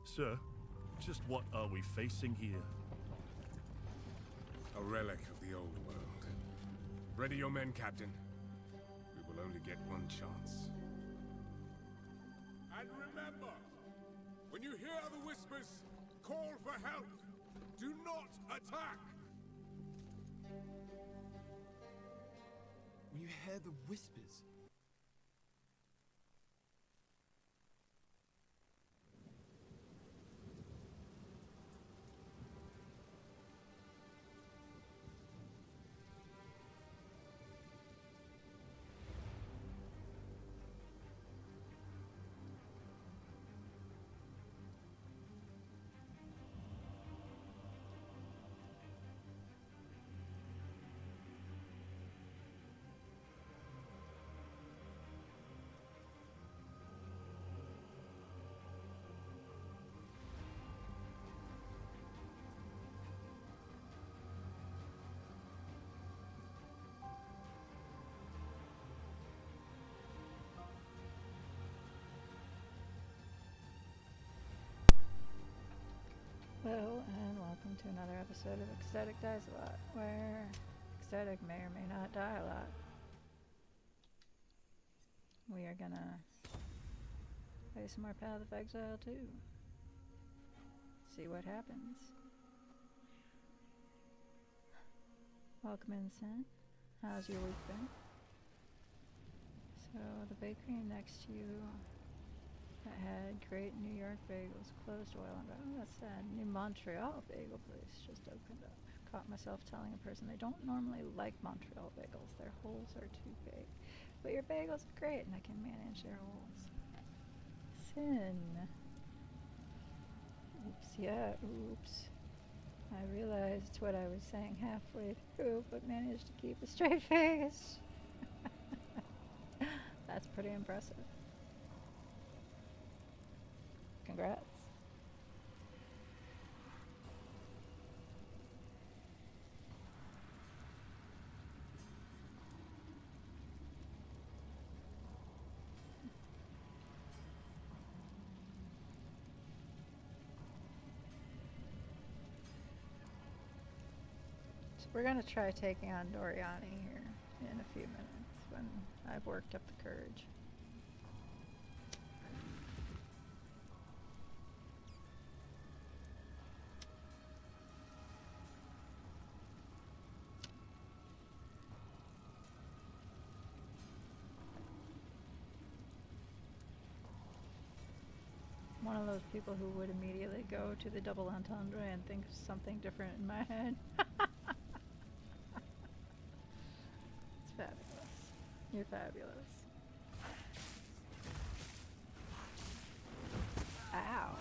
Sir, just what are we facing here? A relic of the old world. Ready your men, Captain. We will only get one chance. And remember, when you hear the whispers, call for help. Do not attack. When you hear the whispers. Hello and welcome to another episode of Ecstatic Dies a Lot, where Ecstatic may or may not die a lot. We are gonna play some more Path of Exile 2. See what happens. Welcome in, Sin. How's your week been? So the bakery next to you that had great New York bagels closed a while ago. Oh, that's sad. New Montreal bagel place just opened up. Caught myself telling a person they don't normally like Montreal bagels. Their holes are too big. But your bagels are great and I can manage their holes. Sin. Oops, yeah, oops. I realized what I was saying halfway through, but managed to keep a straight face. That's pretty impressive. Congrats. So we're going to try taking on Doryani here in a few minutes when I've worked up the courage. One of those people who would immediately go to the double entendre and think of something different in my head. It's fabulous. You're fabulous. Ow.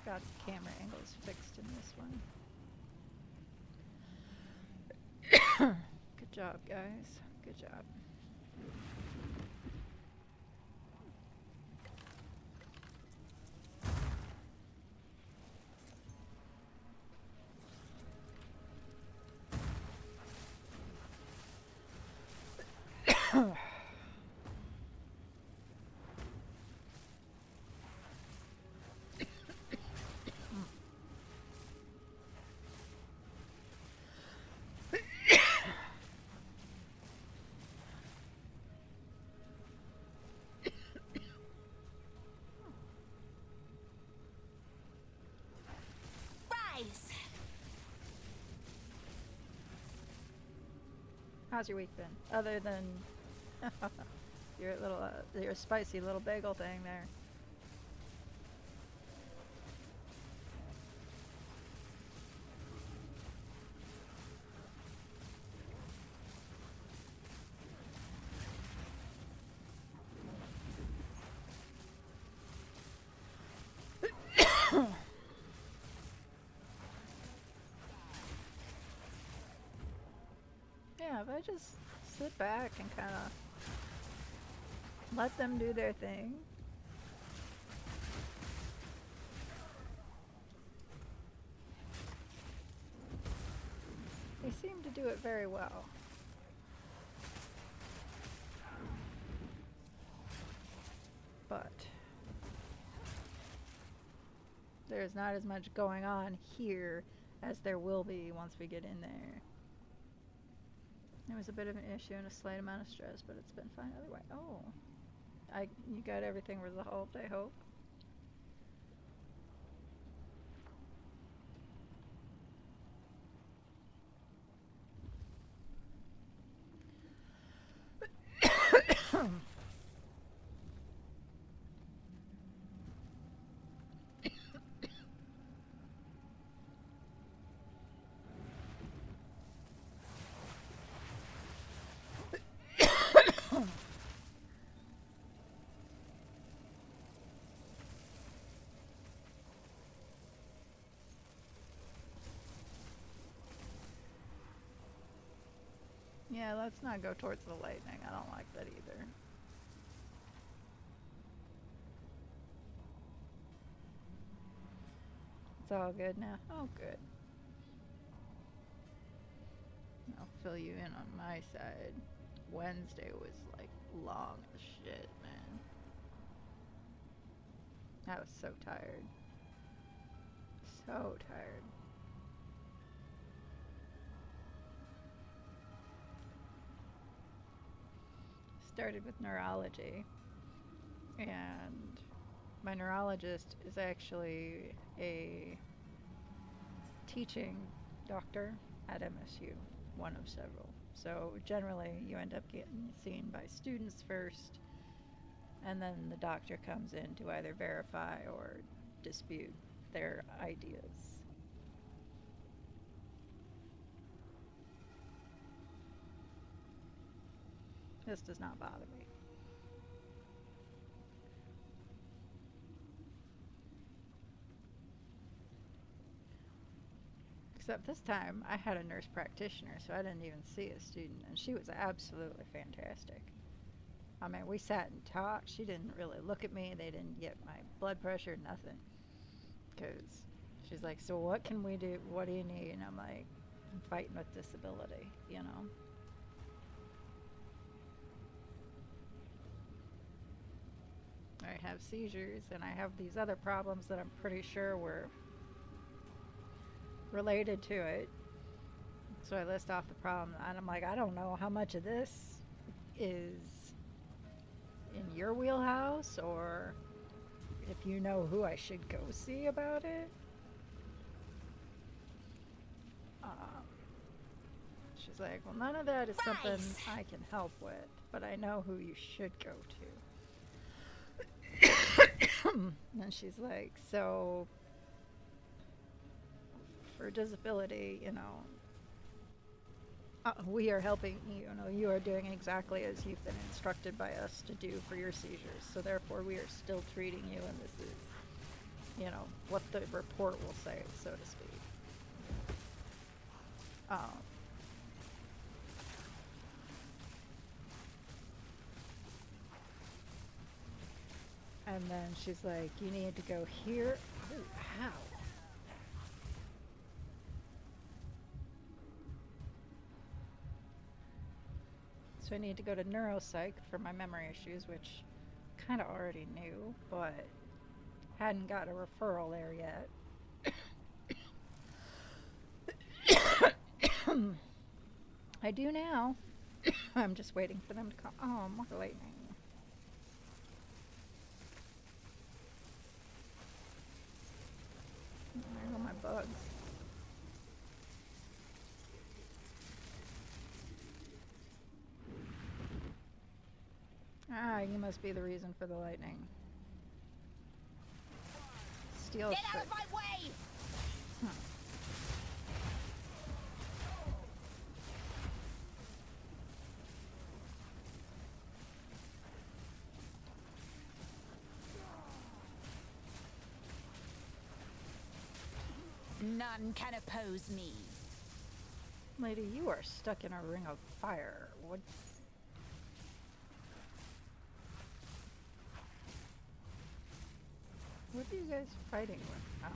Got the camera angles fixed in this one. Good job, guys. Good job. How's your week been? Other than your little, your spicy little bagel thing there. Yeah, if I just sit back and kind of let them do their thing. They seem to do it very well. But there's not as much going on here as there will be once we get in there. There was a bit of an issue and a slight amount of stress, but it's been fine otherwise. Oh, you got everything resolved, I hope. Yeah, let's not go towards the lightning. I don't like that either. It's all good now. Oh, good. I'll fill you in on my side. Wednesday was like long as shit, man. I was so tired. So tired. Started with neurology, and my neurologist is actually a teaching doctor at MSU, one of several. So generally you end up getting seen by students first, and then the doctor comes in to either verify or dispute their ideas. This does not bother me. Except this time I had a nurse practitioner, so I didn't even see a student, and she was absolutely fantastic. I mean, we sat and talked. She didn't really look at me. They didn't get my blood pressure, nothing. Because she's like, so what can we do? What do you need? And I'm like, I'm fighting with disability, you know? I have seizures, and I have these other problems that I'm pretty sure were related to it. So I list off the problem, and I'm like, I don't know how much of this is in your wheelhouse, or if you know who I should go see about it. She's like, well, none of that is something I can help with, but I know who you should go to. And she's like, so for disability, you know, we are helping you, you are doing exactly as you've been instructed by us to do for your seizures. So therefore we are still treating you, and this is, what the report will say, so to speak. And then she's like, you need to go here. Oh, ow. So I need to go to neuropsych for my memory issues, which kind of already knew, but hadn't got a referral there yet. I do now. I'm just waiting for them to come. Oh, more lightning. There go my bugs. Ah, you must be the reason for the lightning. Steel Get shit. out of my way! Huh. None can oppose me. Lady, you are stuck in a ring of fire. What? What are you guys fighting with? Oh.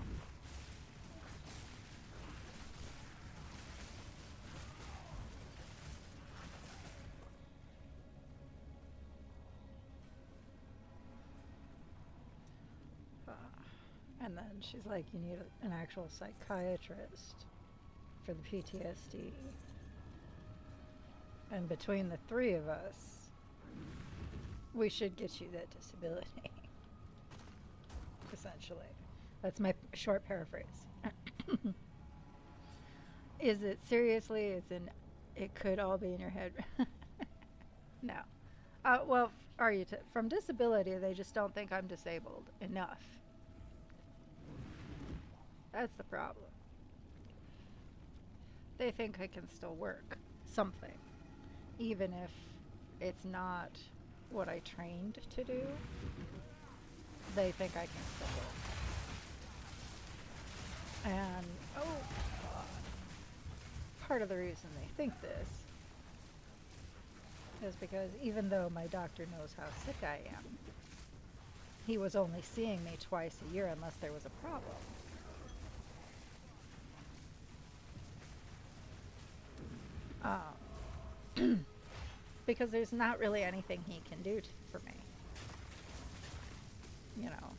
And then she's like, you need an actual psychiatrist for the PTSD. And between the three of us, we should get you that disability. Essentially. That's my short paraphrase. Is it seriously? It could all be in your head. No. Well, from disability, they just don't think I'm disabled enough. That's the problem. They think I can still work something, even if it's not what I trained to do. They think I can still work. And, part of the reason they think this is because even though my doctor knows how sick I am, he was only seeing me twice a year unless there was a problem. Because there's not really anything he can do for me. You know,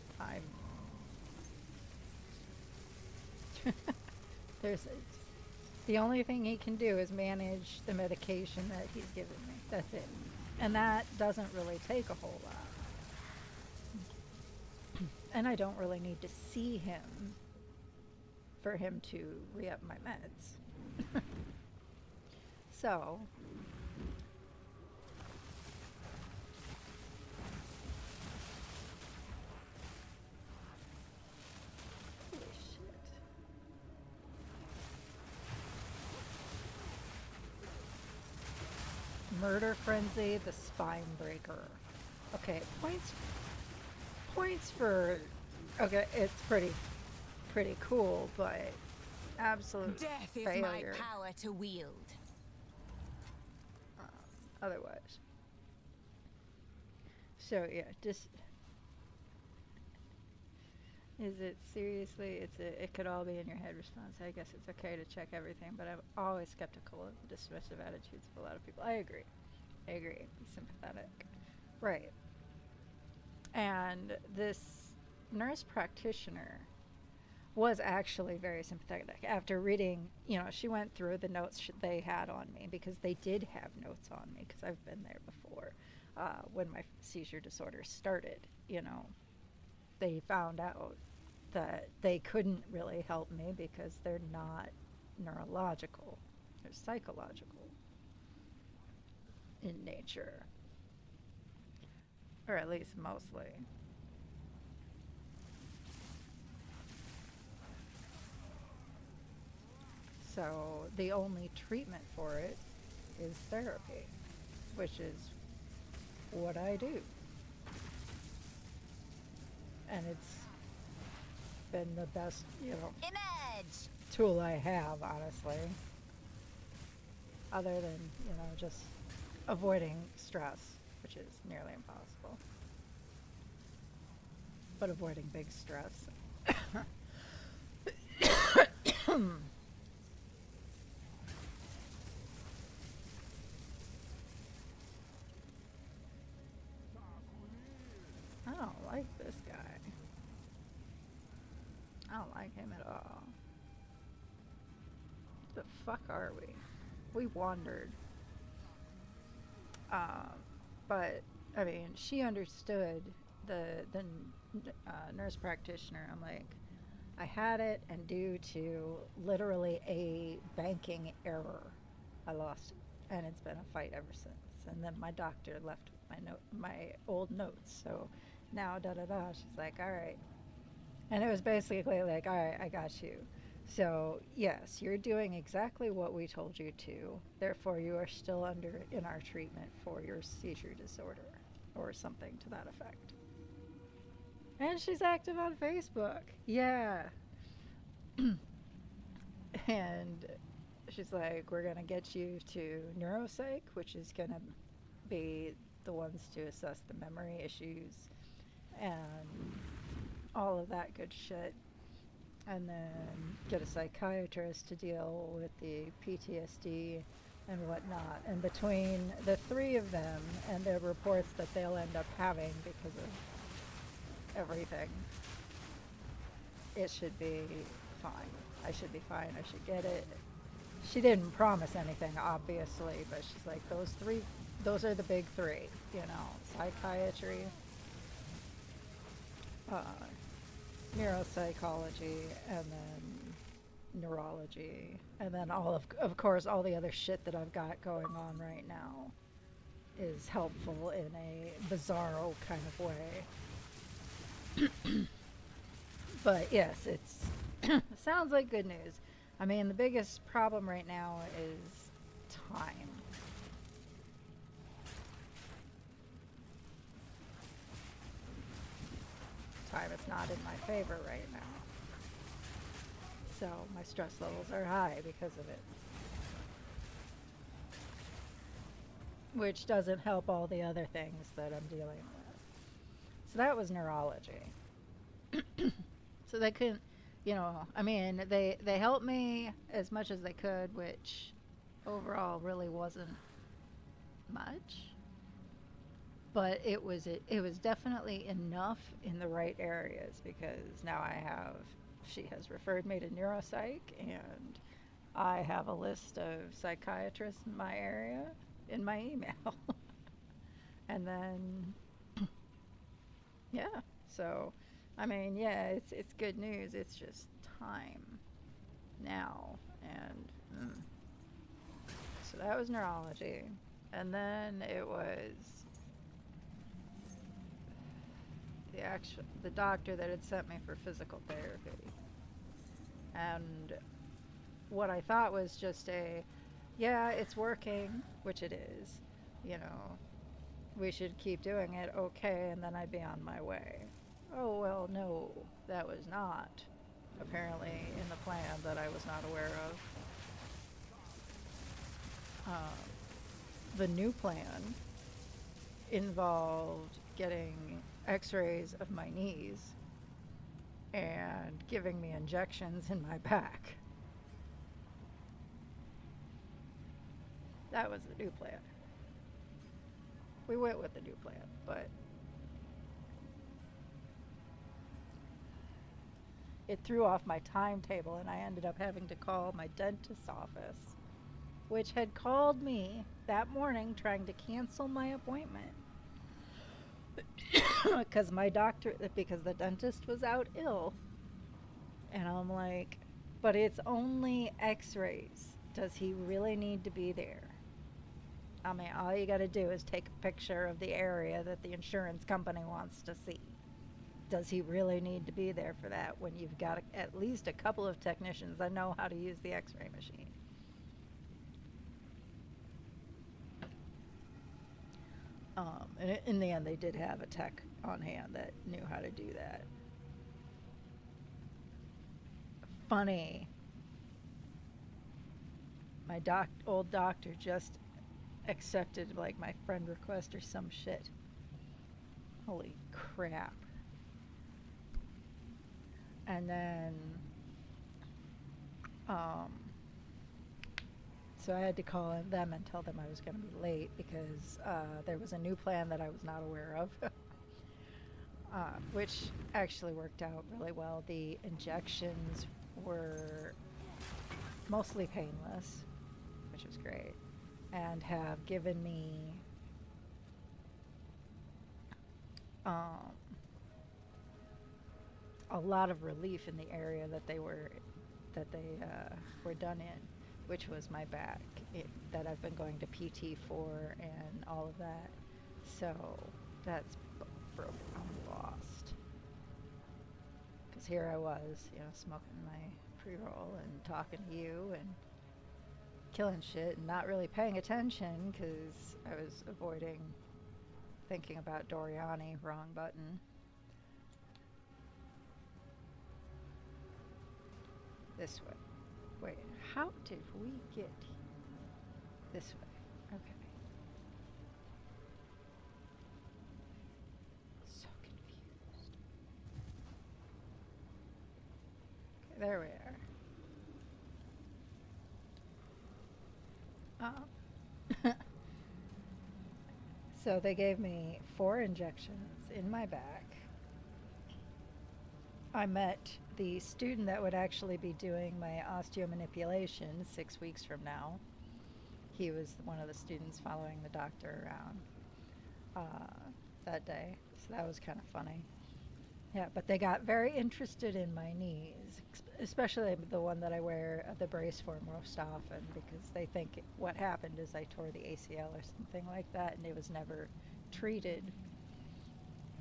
the only thing he can do is manage the medication that he's given me. That's it. And that doesn't really take a whole lot. And I don't really need to see him for him to re-up my meds. So, holy shit. Murder Frenzy, the Spine Breaker. Okay, points for, okay, it's pretty cool, but absolute Death is failure. my power to wield. Otherwise. So yeah, just is it seriously? It could all be in your head response. I guess it's okay to check everything, but I'm always skeptical of the dismissive attitudes of a lot of people. I agree. Be sympathetic. Right. And this nurse practitioner was actually very sympathetic. After reading, she went through the notes they had on me, because they did have notes on me, because I've been there before. When my seizure disorder started, they found out that they couldn't really help me because they're not neurological, they're psychological in nature, or at least mostly. So the only treatment for it is therapy, which is what I do. And it's been the best, Image! tool I have, honestly. Other than, just avoiding stress, which is nearly impossible. But avoiding big stress. I don't like this guy. I don't like him at all. What the fuck are we? We wandered. But, I mean, she understood the nurse practitioner. I'm like, I had it, and due to literally a banking error, I lost it. And it's been a fight ever since. And then my doctor left my old notes. So now, she's like, all right. And it was basically like, all right, I got you. So, yes, you're doing exactly what we told you to. Therefore, you are still in our treatment for your seizure disorder, or something to that effect. And she's active on Facebook. Yeah. And she's like, we're gonna get you to neuropsych, which is gonna be the ones to assess the memory issues and all of that good shit, and then get a psychiatrist to deal with the PTSD and whatnot. And between the three of them and the reports that they'll end up having because of everything, it should be fine. I should be fine. I should get it. She didn't promise anything, obviously, but she's like, those are the big three, you know, psychiatry, neuropsychology, and then neurology, and then of course, all the other shit that I've got going on right now is helpful in a bizarro kind of way. But yes, it's sounds like good news. I mean, the biggest problem right now is time. Time is not in my favor right now. So my stress levels are high because of it. Which doesn't help all the other things that I'm dealing with. So that was neurology. So they couldn't, you know, I mean, they helped me as much as they could, which overall really wasn't much. But it was definitely enough in the right areas, because now she has referred me to neuropsych, and I have a list of psychiatrists in my area in my email. And then, yeah, so, I mean, yeah, it's good news. It's just time now. And so that was neurology. And then it was the doctor that had sent me for physical therapy. And what I thought was just yeah, it's working, which it is, you know, we should keep doing it, okay, and then I'd be on my way. Oh, well, no, that was not apparently in the plan that I was not aware of. The new plan involved getting x-rays of my knees and giving me injections in my back. That was the new plan. We went with the new plan, but it threw off my timetable, and I ended up having to call my dentist's office, which had called me that morning trying to cancel my appointment because the dentist was out ill. And I'm like, but it's only x-rays. Does he really need to be there? I mean, all you got to do is take a picture of the area that the insurance company wants to see. Does he really need to be there for that when you've got at least a couple of technicians that know how to use the x-ray machine? And in the end, they did have a tech on hand that knew how to do that. Funny. My old doctor just accepted like my friend request or some shit. Holy crap. And then so I had to call them and tell them I was going to be late because there was a new plan that I was not aware of. Which actually worked out really well. The injections were mostly painless, which was great, and have given me a lot of relief in the area that they were done in, which was my back, that I've been going to PT for and all of that. So that's broken. I'm lost. Because here I was, you know, smoking my pre-roll and talking to you and killing shit and not really paying attention because I was avoiding thinking about Doryani. Wrong button. This way. Wait, How did we get this way? Okay. So confused. Okay, there we are. So they gave me 4 injections in my back. I met the student that would actually be doing my osteomanipulation 6 weeks from now. He was one of the students following the doctor around that day, so that was kind of funny. Yeah, but they got very interested in my knees, especially the one that I wear the brace for most often, because they think what happened is I tore the ACL or something like that, and it was never treated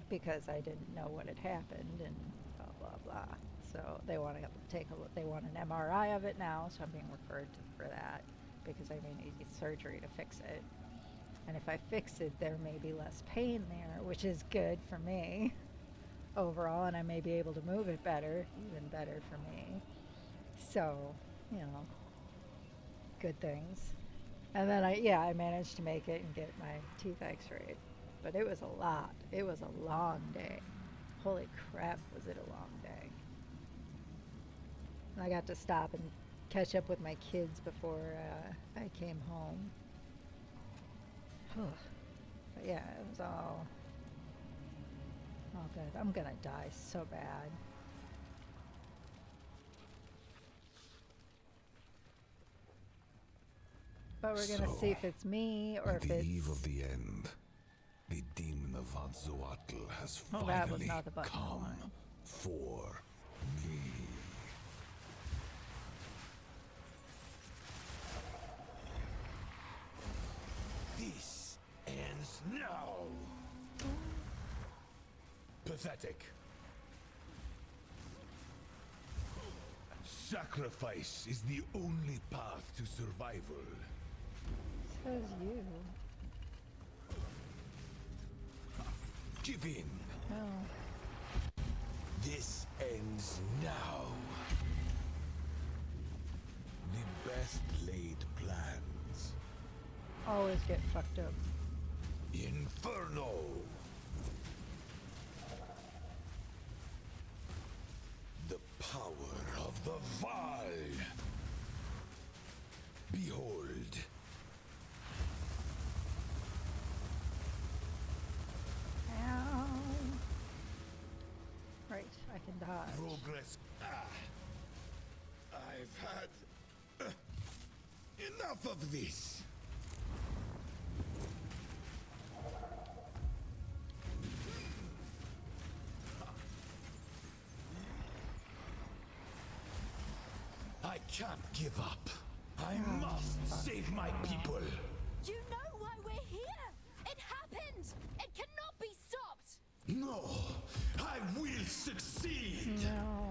because I didn't know what had happened and blah blah blah. So they want to take a look. They want an MRI of it now, so I'm being referred to for that because I may need surgery to fix it. And if I fix it, there may be less pain there, which is good for me overall, and I may be able to move it better, even better for me. So, you know, good things. And then I managed to make it and get my teeth x-rayed. But it was a lot. It was a long day. Holy crap, was it a long day. And I got to stop and catch up with my kids before I came home. But yeah, it was all good. I'm gonna die so bad. But we're gonna see if it's me or if the it's... eve of the end, the demon of Azzoatl has Oh, that was finally not the button I come wanted. for me. This ends now. Pathetic. Sacrifice is the only path to survival. Says you. Give in. No. This ends now. The best laid plans. Always get fucked up. Inferno! The power of the Val! Behold! Ow. Right, I can dodge. Progress. I've had enough of this. I can't give up. I must save my people. You know why we're here! It happened! It cannot be stopped! No, I will succeed. No.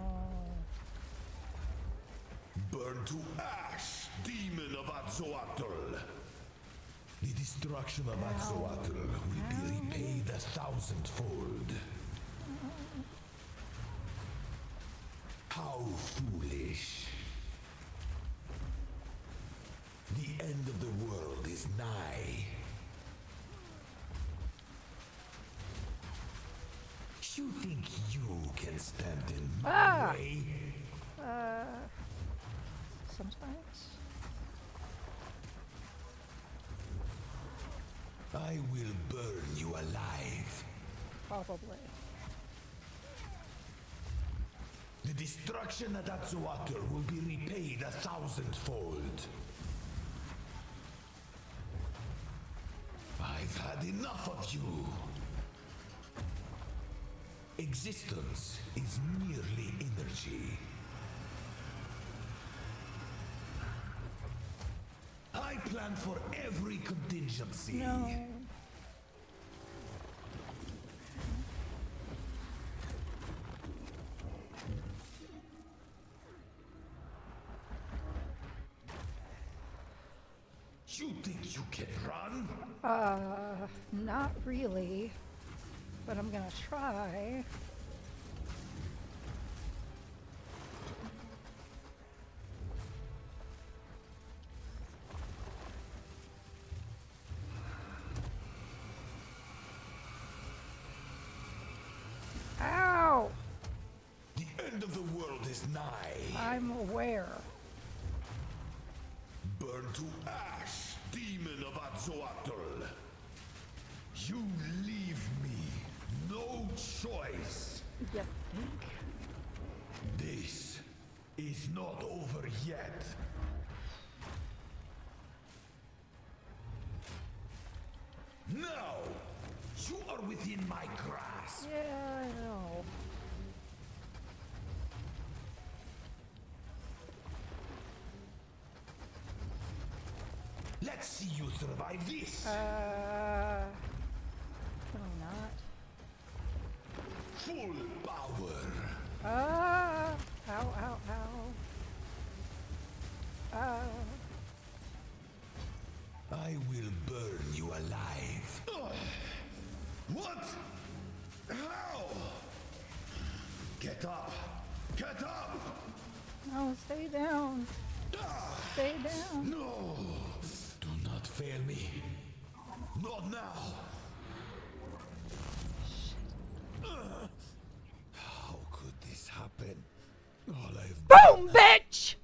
Burn to ash, demon of Azzoatl. The destruction of Azzoatl will be repaid 1,000-fold. How foolish. The end of the world is nigh. You think you can stand in my way? Sometimes. I will burn you alive. Probably. The destruction at Azzoatl will be repaid 1,000-fold. I've had enough of you. Existence is merely energy. I plan for every contingency. No. You think you can run? Not really. But I'm gonna try. nigh. I'm aware. Burn to ash, demon of Atzoatl. You leave me no choice. You think? This is not over yet. Now, you are within my grasp. Yeah, I know. Let's see you survive this. Can we not? Full power. Ow, ow, ow. I will burn you alive. What? How? Get up! Get up! No, stay down. Stay down. No! Do not fail me. Not now. How could this happen? All I've Boom, bitch!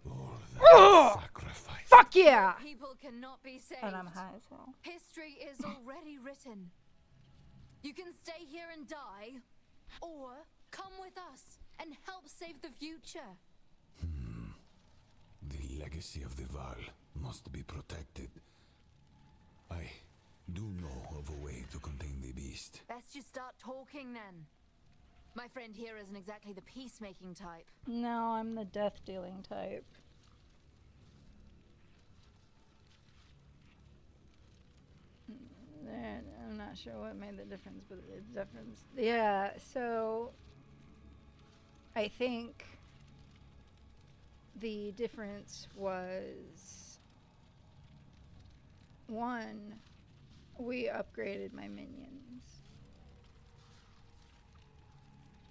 all Ugh! that sacrifice. Fuck yeah! People cannot be saved. And I'm high as hell. History is already written. You can stay here and die, or come with us and help save the future. The legacy of the Val must be protected. I do know of a way to contain the beast. Best you start talking then. My friend here isn't exactly the peacemaking type. No, I'm the death-dealing type. I'm not sure what made the difference, but the difference. Yeah, so I think the difference was one, we upgraded my minions.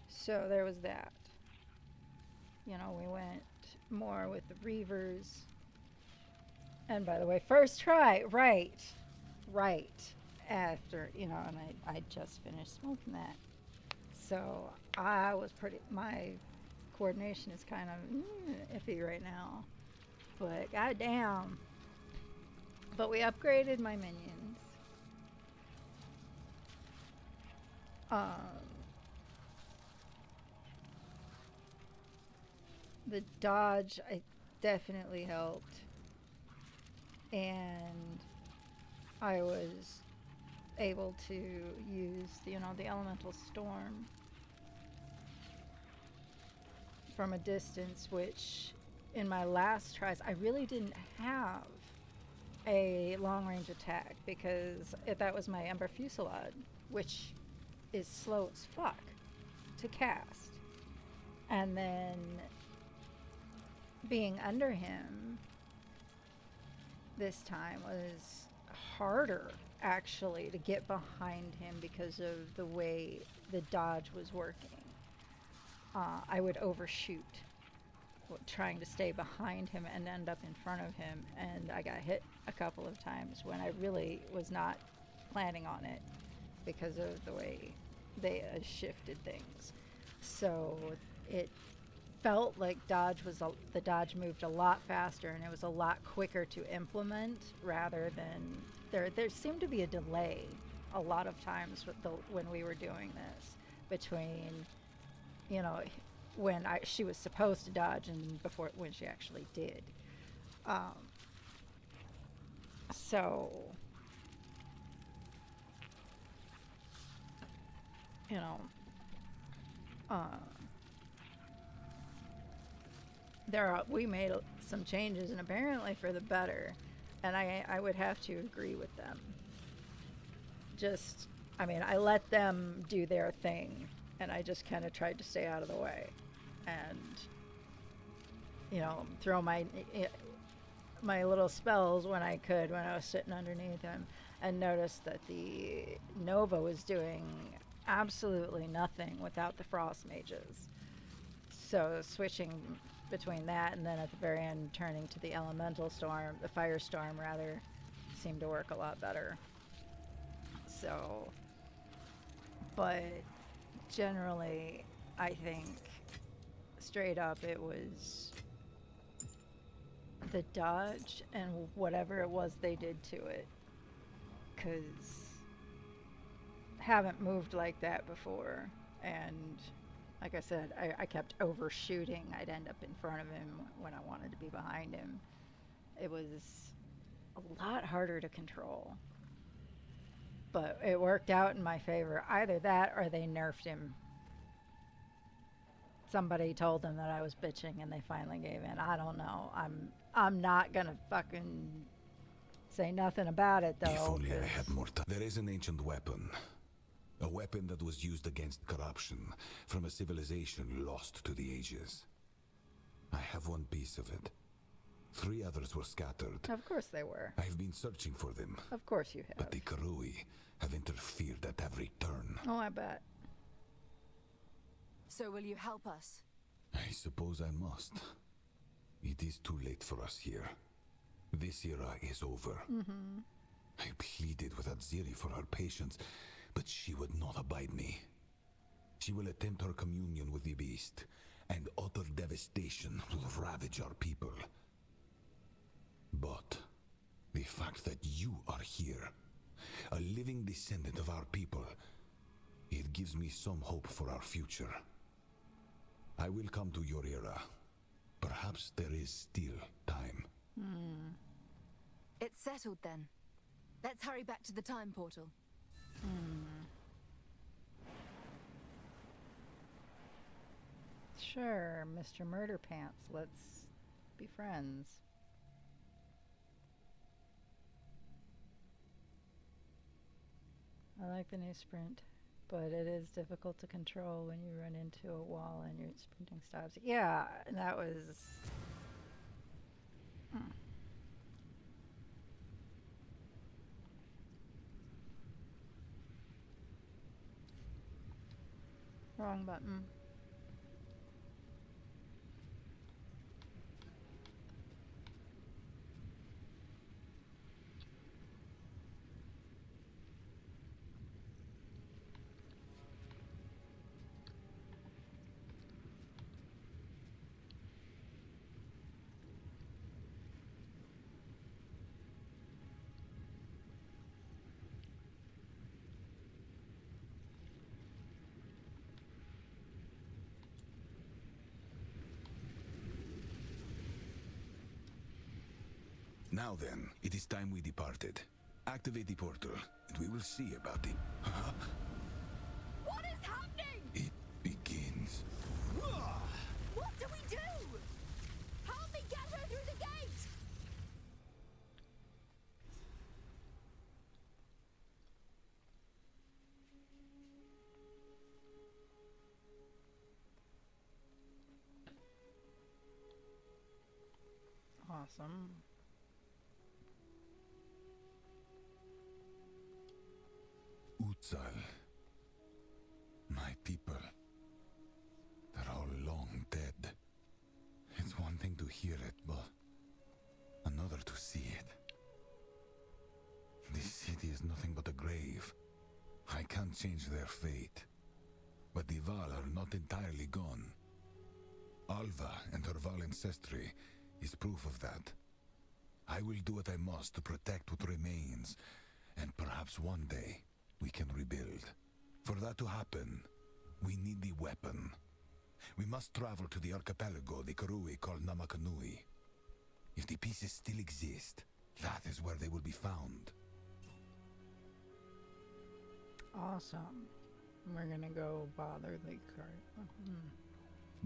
So there was that. You know, we went more with the Reavers. And by the way, first try, right. After, you know, and I just finished smoking that. So I was my coordination is kind of iffy right now. But goddamn. But we upgraded my minions. The dodge I definitely helped. And I was able to use, you know, the elemental storm from a distance, which in my last tries I really didn't have a long range attack because that was my Ember Fusillade, which is slow as fuck to cast. And then being under him this time was harder actually to get behind him because of the way the dodge was working. I would overshoot trying to stay behind him and end up in front of him, and I got hit a couple of times when I really was not planning on it because of the way they shifted things. So it felt like the dodge moved a lot faster and it was a lot quicker to implement rather than there seemed to be a delay a lot of times when we were doing this between, you know, when she was supposed to dodge and when she actually did. So, you know, we made some changes and apparently for the better, and I would have to agree with them. I let them do their thing and I just kind of tried to stay out of the way and, you know, throw my little spells when I could when I was sitting underneath him, and noticed that the Nova was doing absolutely nothing without the Frost Mages. So switching between that and then at the very end turning to the Elemental Storm, the Firestorm rather, seemed to work a lot better. So, but generally I think straight up, it was the dodge and whatever it was they did to it. Because haven't moved like that before. And like I said, I kept overshooting. I'd end up in front of him when I wanted to be behind him. It was a lot harder to control. But it worked out in my favor. Either that or they nerfed him. Somebody told them that I was bitching and they finally gave in. I don't know. I'm not gonna fucking say nothing about it though. If only I had more time. There is an ancient weapon. A weapon that was used against corruption from a civilization lost to the ages. I have one piece of it. 3 others were scattered. Of course they were. I've been searching for them. Of course you have. But the Karui have interfered at every turn. Oh, I bet. So will you help us? I suppose I must. It is too late for us here. This era is over. I pleaded with Aziri for her patience, but she would not abide me. She will attempt her communion with the beast, and utter devastation will ravage our people. But the fact that you are here, a living descendant of our people, it gives me some hope for our future. I will come to your era. Perhaps there is still time. It's settled then. Let's hurry back to the time portal. Sure, Mr. Murder Pants. Let's be friends. I like the new sprint, but it is difficult to control when you run into a wall and your sprinting stops. Yeah, that was... Wrong button. Now then, it is time we departed. Activate the portal, and we will see about it. Huh? What is happening? It begins. What do we do? Help me get her through the gate! Awesome. Exile. My people. They're all long dead. It's one thing to hear it, but another to see it. This city is nothing but a grave. I can't change their fate. But the Val are not entirely gone. Alva and her Val ancestry is proof of that. I will do what I must to protect what remains, and perhaps one day we can rebuild. For that to happen, we need the weapon. We must travel to the archipelago the Karui call Namakanui. If the pieces still exist, that is where they will be found. Awesome. We're gonna go bother the cart.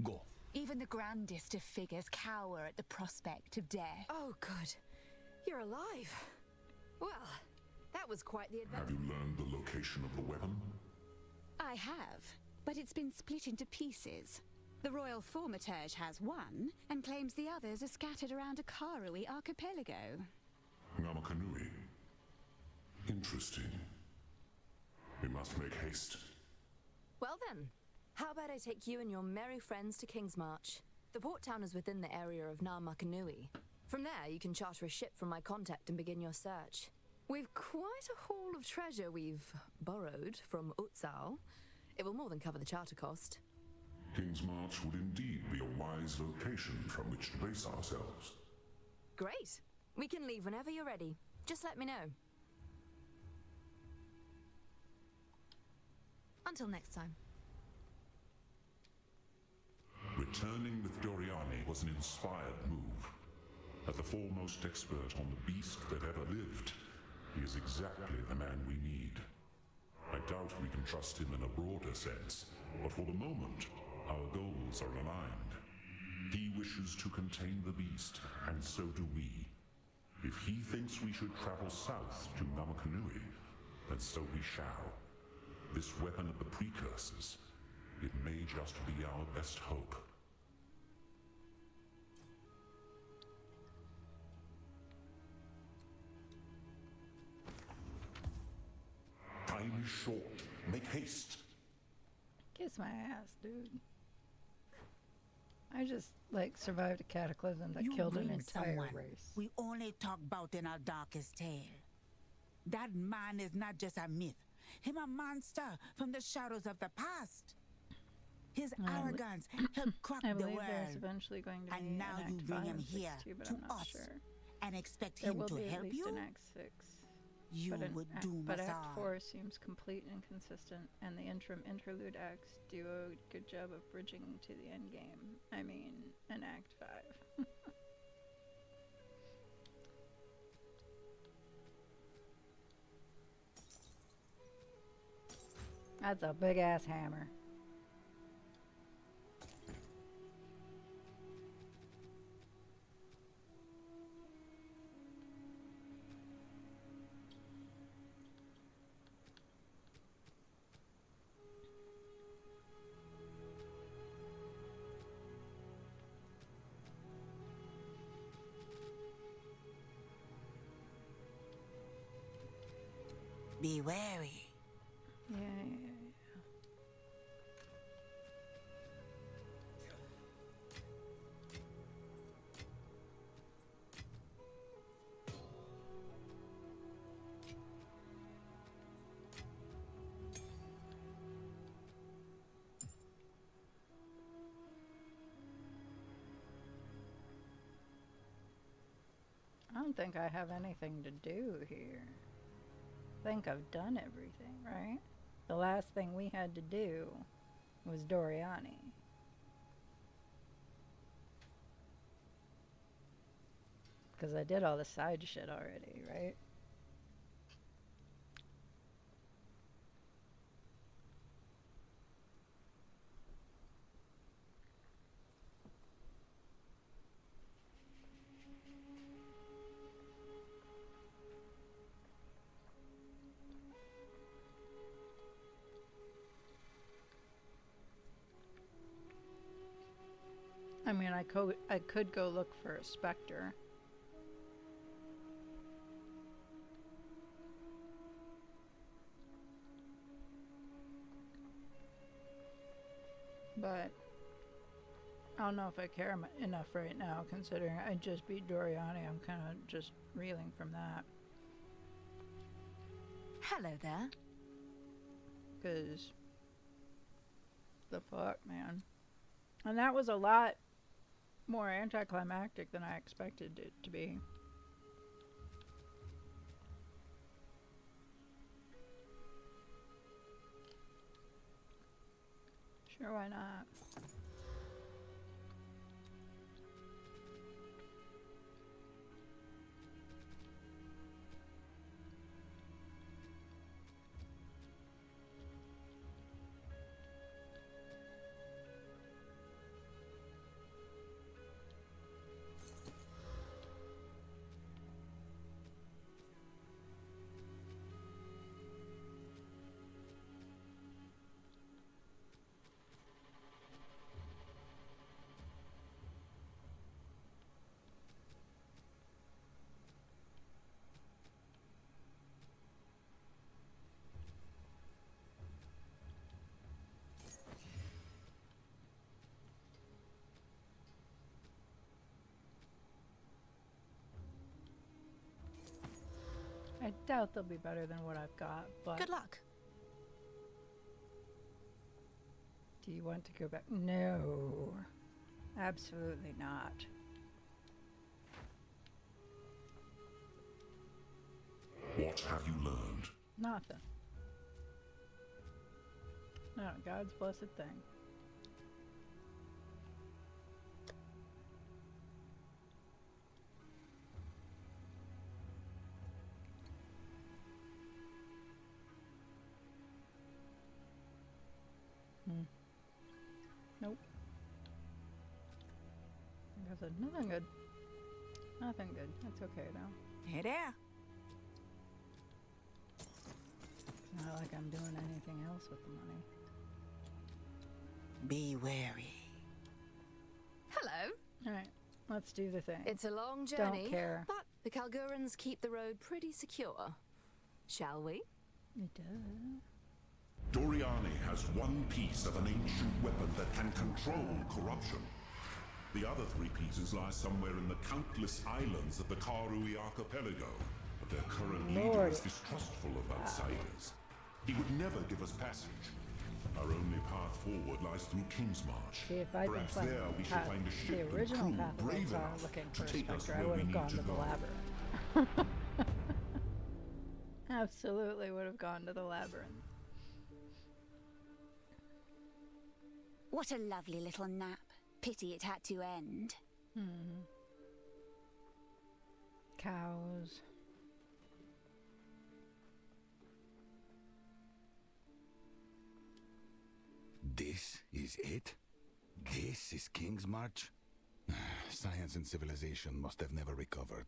Go. Even the grandest of figures cower at the prospect of death. Oh, good. You're alive. Well, that was quite the adventure. Have you learned the location of the weapon? I have, but it's been split into pieces. The Royal Thaumaturge has one, and claims the others are scattered around a Karui archipelago. Namakanui. Interesting. We must make haste. Well then, how about I take you and your merry friends to Kingsmarch? The port town is within the area of Namakanui. From there, you can charter a ship from my contact and begin your search. We've quite a haul of treasure we've borrowed from Exile. It will more than cover the charter cost. King's March would indeed be a wise location from which to base ourselves. Great. We can leave whenever you're ready. Just let me know. Until next time. Returning with Doryani was an inspired move. As the foremost expert on the beast that ever lived, he is exactly the man we need. I doubt we can trust him in a broader sense, but for the moment, our goals are aligned. He wishes to contain the beast, and so do we. If he thinks we should travel south to Namakanui, then so we shall. This weapon of the precursors, it may just be our best hope. Time is short. Make haste. Kiss my ass, dude. I just, like, survived a cataclysm that killed an entire race. We only talk about in our darkest tale. That man is not just a myth. Him a monster from the shadows of the past. His arrogance helped crack I the believe world. there's eventually going to be And now an you Act bring 5 him and here 6 too, but to I'm not us sure. and expect There him will to be at help least you? an Act 6. You But would doom us Act all. 4 seems complete and consistent, and the interim interlude acts do a good job of bridging to the end game. I mean, an Act 5. That's a big ass hammer. Be wary. Yeah. I don't think I have anything to do here. I think I've done everything, right? The last thing we had to do was Doryani. Because I did all the side shit already, right? I mean, I could go look for a specter. But I don't know if I care enough right now, considering I just beat Doryani. I'm kind of just reeling from that. Hello there. Because the fuck, man. And that was a lot more anticlimactic than I expected it to be. Sure, why not? I doubt they'll be better than what I've got, but Good luck. Do you want to go back? No. Absolutely not. What have you learned? Nothing. No, God's blessed thing. Nope. Like I said, nothing good. Nothing good. That's okay now. Hey there. It's not like I'm doing anything else with the money. Be wary. Hello. Alright, let's do the thing. It's a long journey, Don't care. but the Kalgurans keep the road pretty secure. Shall we? It does. Doryani has one piece of an ancient weapon that can control corruption. The other 3 pieces lie somewhere in the countless islands of the Karui archipelago, but their current leader is distrustful of outsiders. He would never give us passage. Our only path forward lies through Kingsmarch. See, if I'd been Perhaps playing there we should find a the ship and original crew path of brave Exile enough looking to for a take us Spectre, I where would we have gone need to to the go. labyrinth. Absolutely would have gone to the labyrinth. What a lovely little nap. Pity it had to end. Cows. This is it? This is Kingsmarch? Science and civilization must have never recovered.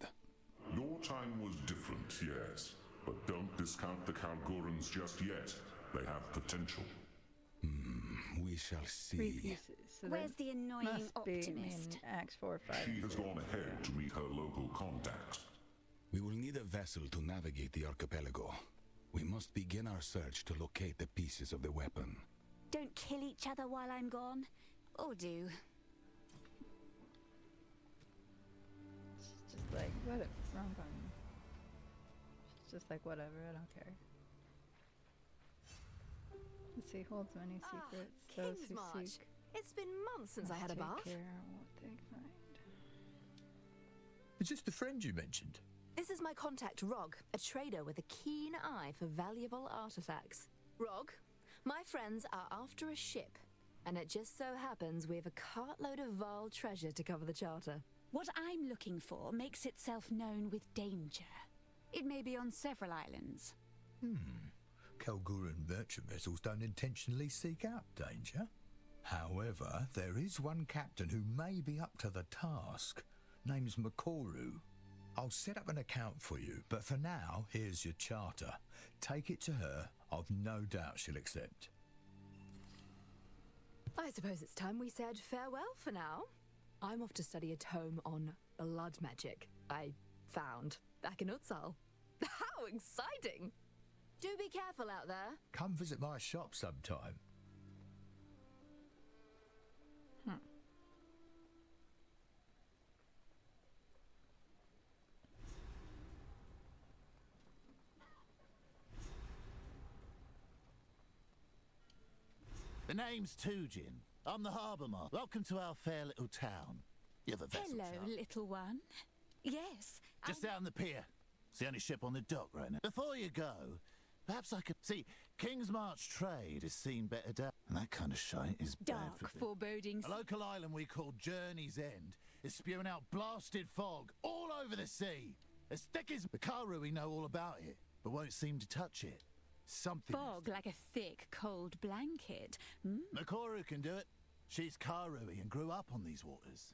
Your time was different, yes. But don't discount the Kalgurans just yet. They have potential. We shall 3 see. pieces. So Where's that the annoying must be optimist? in Acts 4, 5. She has gone ahead to meet her local contact. We will need a vessel to navigate the archipelago. We must begin our search to locate the pieces of the weapon. Don't kill each other while I'm gone. Or do. It's just like, whatever. Wrong button. It's just like, whatever. I don't care. Let's see. Holds many secrets. Those who Kingsmarch. seek. It's been months since I must had a take bath. care of what they find. Is this the friend you mentioned? This is my contact, Rog, a trader with a keen eye for valuable artifacts. Rog, my friends are after a ship, and it just so happens we have a cartload of Val treasure to cover the charter. What I'm looking for makes itself known with danger. It may be on several islands. Kalguran merchant vessels don't intentionally seek out danger. However, there is one captain who may be up to the task. Name's Makoru. I'll set up an account for you, but for now, here's your charter. Take it to her. I've no doubt she'll accept. I suppose it's time we said farewell for now. I'm off to study a tome on blood magic I found back in Exile. How exciting! Do be careful out there. Come visit my shop sometime. The name's Tujin. I'm the harbourman. Welcome to our fair little town. You have a vessel, Hello, chap? little one. Yes. Just out on the pier. It's the only ship on the dock right now. Before you go, perhaps I could... See, Kingsmarch trade has seen better days. And that kind of shite is bad Dark for... forebodings. A local island we call Journey's End is spewing out blasted fog all over the sea. As thick as... The Karui know all about it, but won't seem to touch it. Something... Fog like a thick, cold blanket. Makoru can do it. She's Karui and grew up on these waters.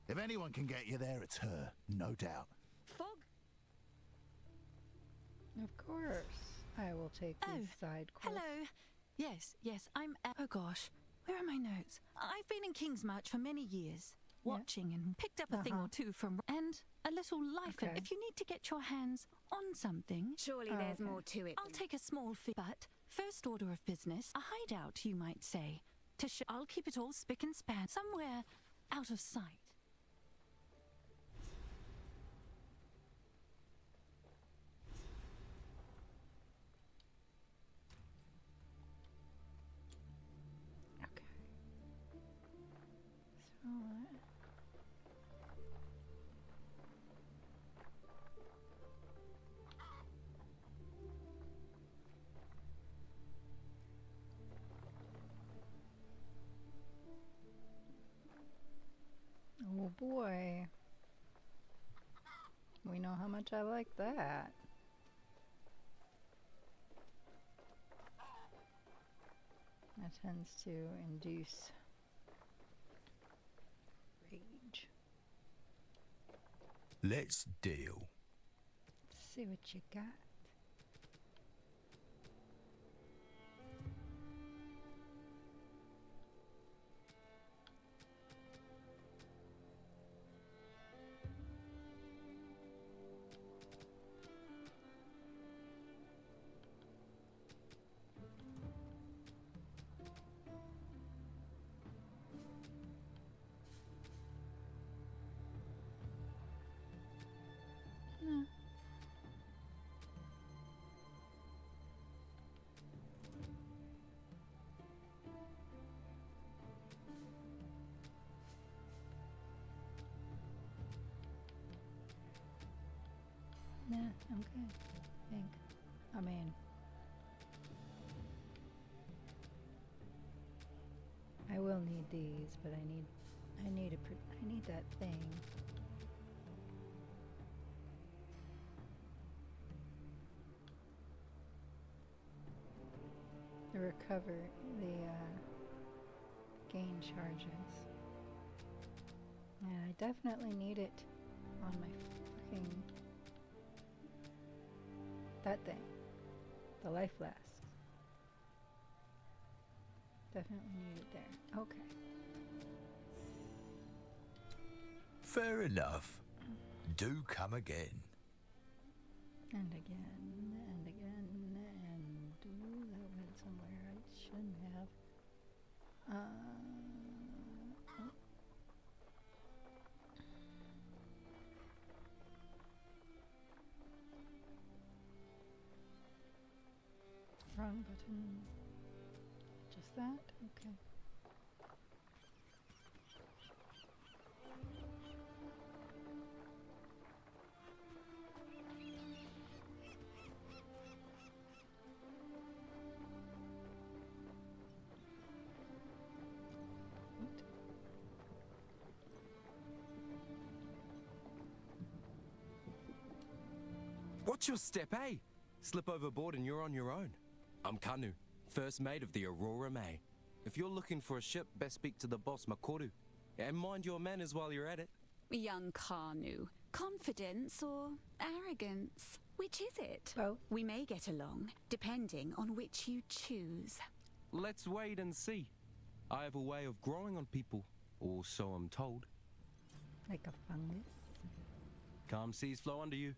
If anyone can get you there, it's her, no doubt. Fog? Of course. I will take these side quests. Hello. Yes, I'm... oh gosh, where are my notes? I've been in Kingsmarch for many years, watching and picked up a thing or two from... and a little life. Okay. And if you need to get your hands on something... Surely there's more to it. I'll take a small fee. But first order of business, a hideout, you might say. I'll keep it all spick and span, somewhere out of sight. Okay. boy. We know how much I like that. That tends to induce rage. Let's deal. Let's see what you got. No. Nah, I'm good. I mean, I will need these, but I need that thing. The recover, the gain charges. Yeah, I definitely need it on my freaking that thing. The life flask. Definitely need it there. Okay. Fair enough. Do come again. And again, and again, and ooh, that went somewhere I shouldn't have. Oh. Wrong button. Just that? Okay. Watch your step, eh? Slip overboard and you're on your own. I'm Kanu, first mate of the Aurora May. If you're looking for a ship, best speak to the boss, Makoru. And mind your manners while you're at it. Young Kanu, confidence or arrogance? Which is it? Both. We may get along, depending on which you choose. Let's wait and see. I have a way of growing on people, or so I'm told. Like a fungus? Calm seas flow under you.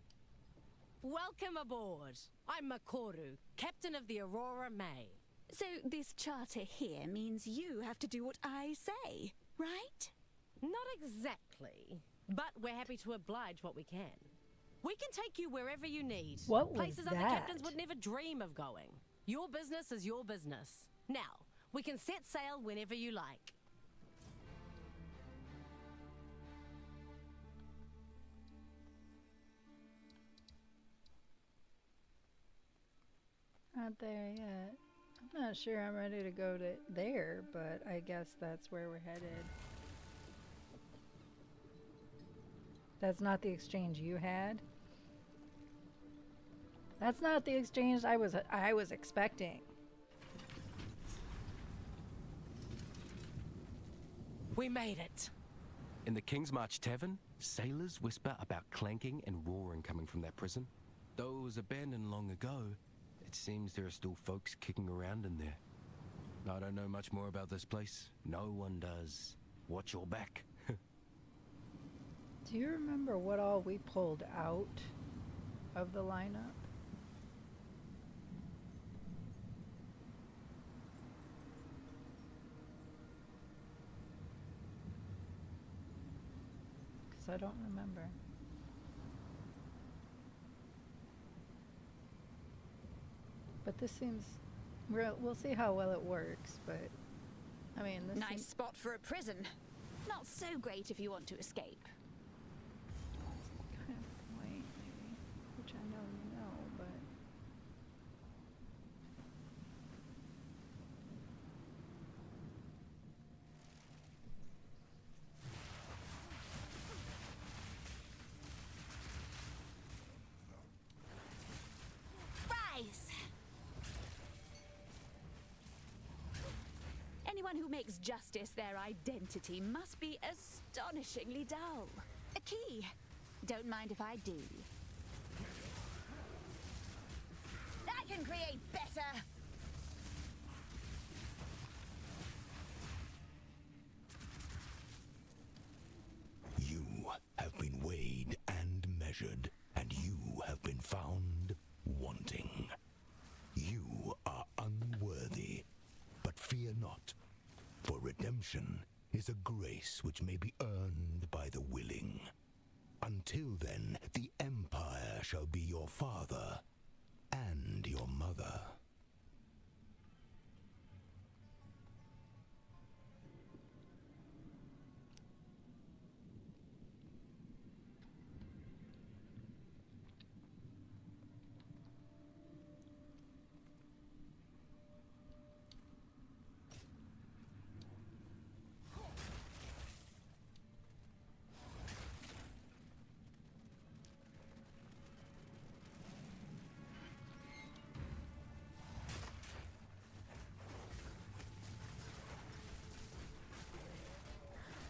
Welcome aboard. I'm Makoru, captain of the Aurora May. So this charter here means you have to do what I say, right? Not exactly, but we're happy to oblige what we can. We can take you wherever you need. What was Places other that? captains would never dream of going. Your business is your business. Now, we can set sail whenever you like. Not there yet. I'm not sure I'm ready to go to there, but I guess that's where we're headed. That's not the exchange you had? That's not the exchange I was expecting. We made it. In the King's March Tavern, sailors whisper about clanking and roaring coming from that prison. Though it was abandoned long ago, it seems there are still folks kicking around in there. I don't know much more about this place. No one does. Watch your back. Do you remember what all we pulled out of the lineup? Because I don't remember. But this seems... We'll see how well it works, but... I mean, this Nice seems... spot for a prison. Not so great if you want to escape. Kind of point, maybe. Which I know you know, but... Anyone who makes justice their identity must be astonishingly dull. A key. Don't mind if I do. I can create better! You have been weighed and measured, and you have been found wanting. You are unworthy, but fear not, for redemption is a grace which may be earned by the willing. Until then, the Empire shall be your father and your mother.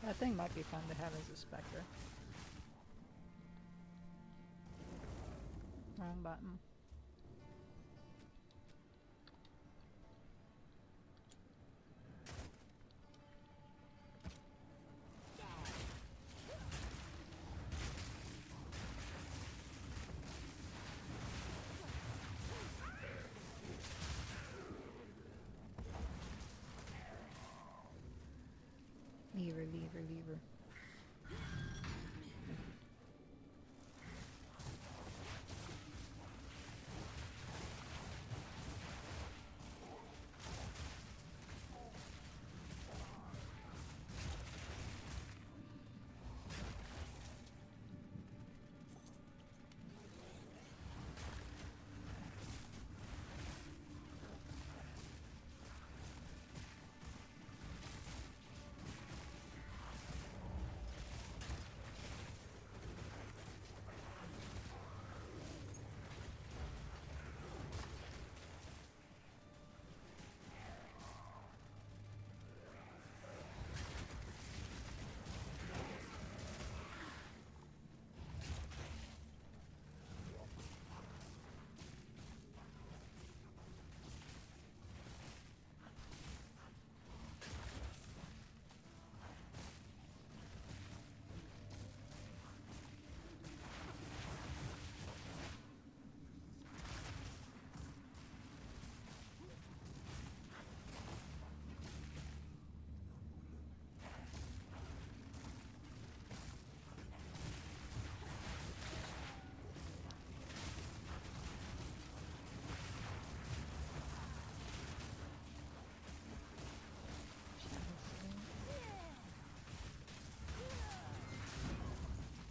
That thing might be fun to have as a specter. Wrong button. Lever.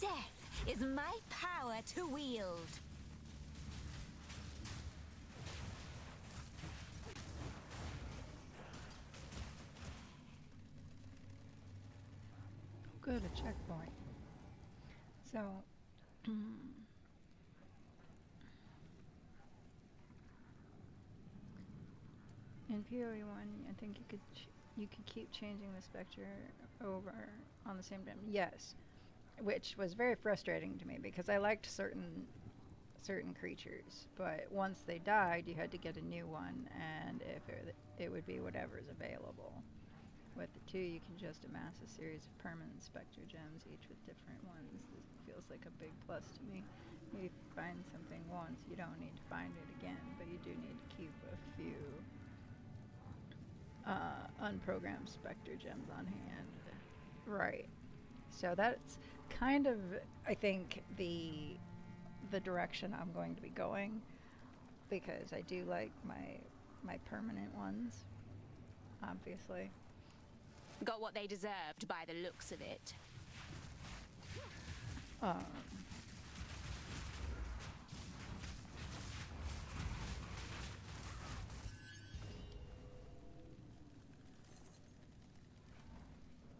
Death is my power to wield. Good, a checkpoint. So, in PoE1, I think you could keep changing the specter over on the same time. Yes, which was very frustrating to me because I liked certain creatures, but once they died, you had to get a new one, and if it would be whatever's available. With the two, you can just amass a series of permanent specter gems, each with different ones. This feels like a big plus to me. You find something once, you don't need to find it again, but you do need to keep a few unprogrammed specter gems on hand. Right. So that's kind of, I think, the direction I'm going to be going, because I do like my permanent ones, obviously. Got what they deserved by the looks of it.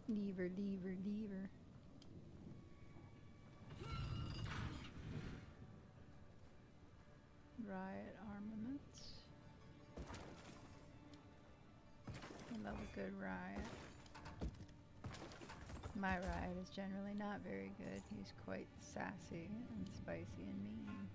Lever. Riot armaments. love a good ride. My ride is generally not very good. He's quite sassy and spicy and mean.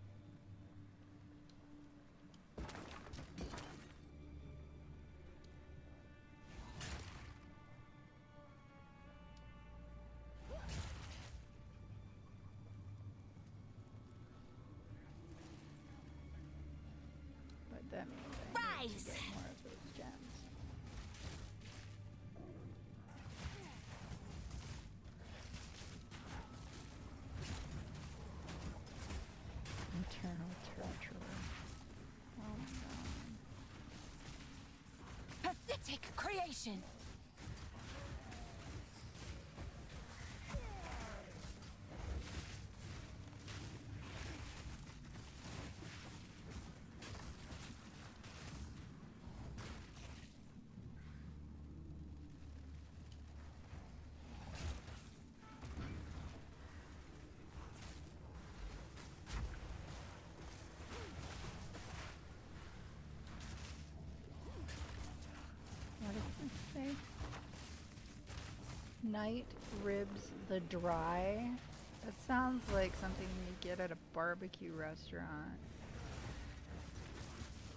But that means I need to get more of those gems. Eternal treachery. Oh my god. Pathetic creation! What does this say? Night ribs the dry. That sounds like something you get at a barbecue restaurant.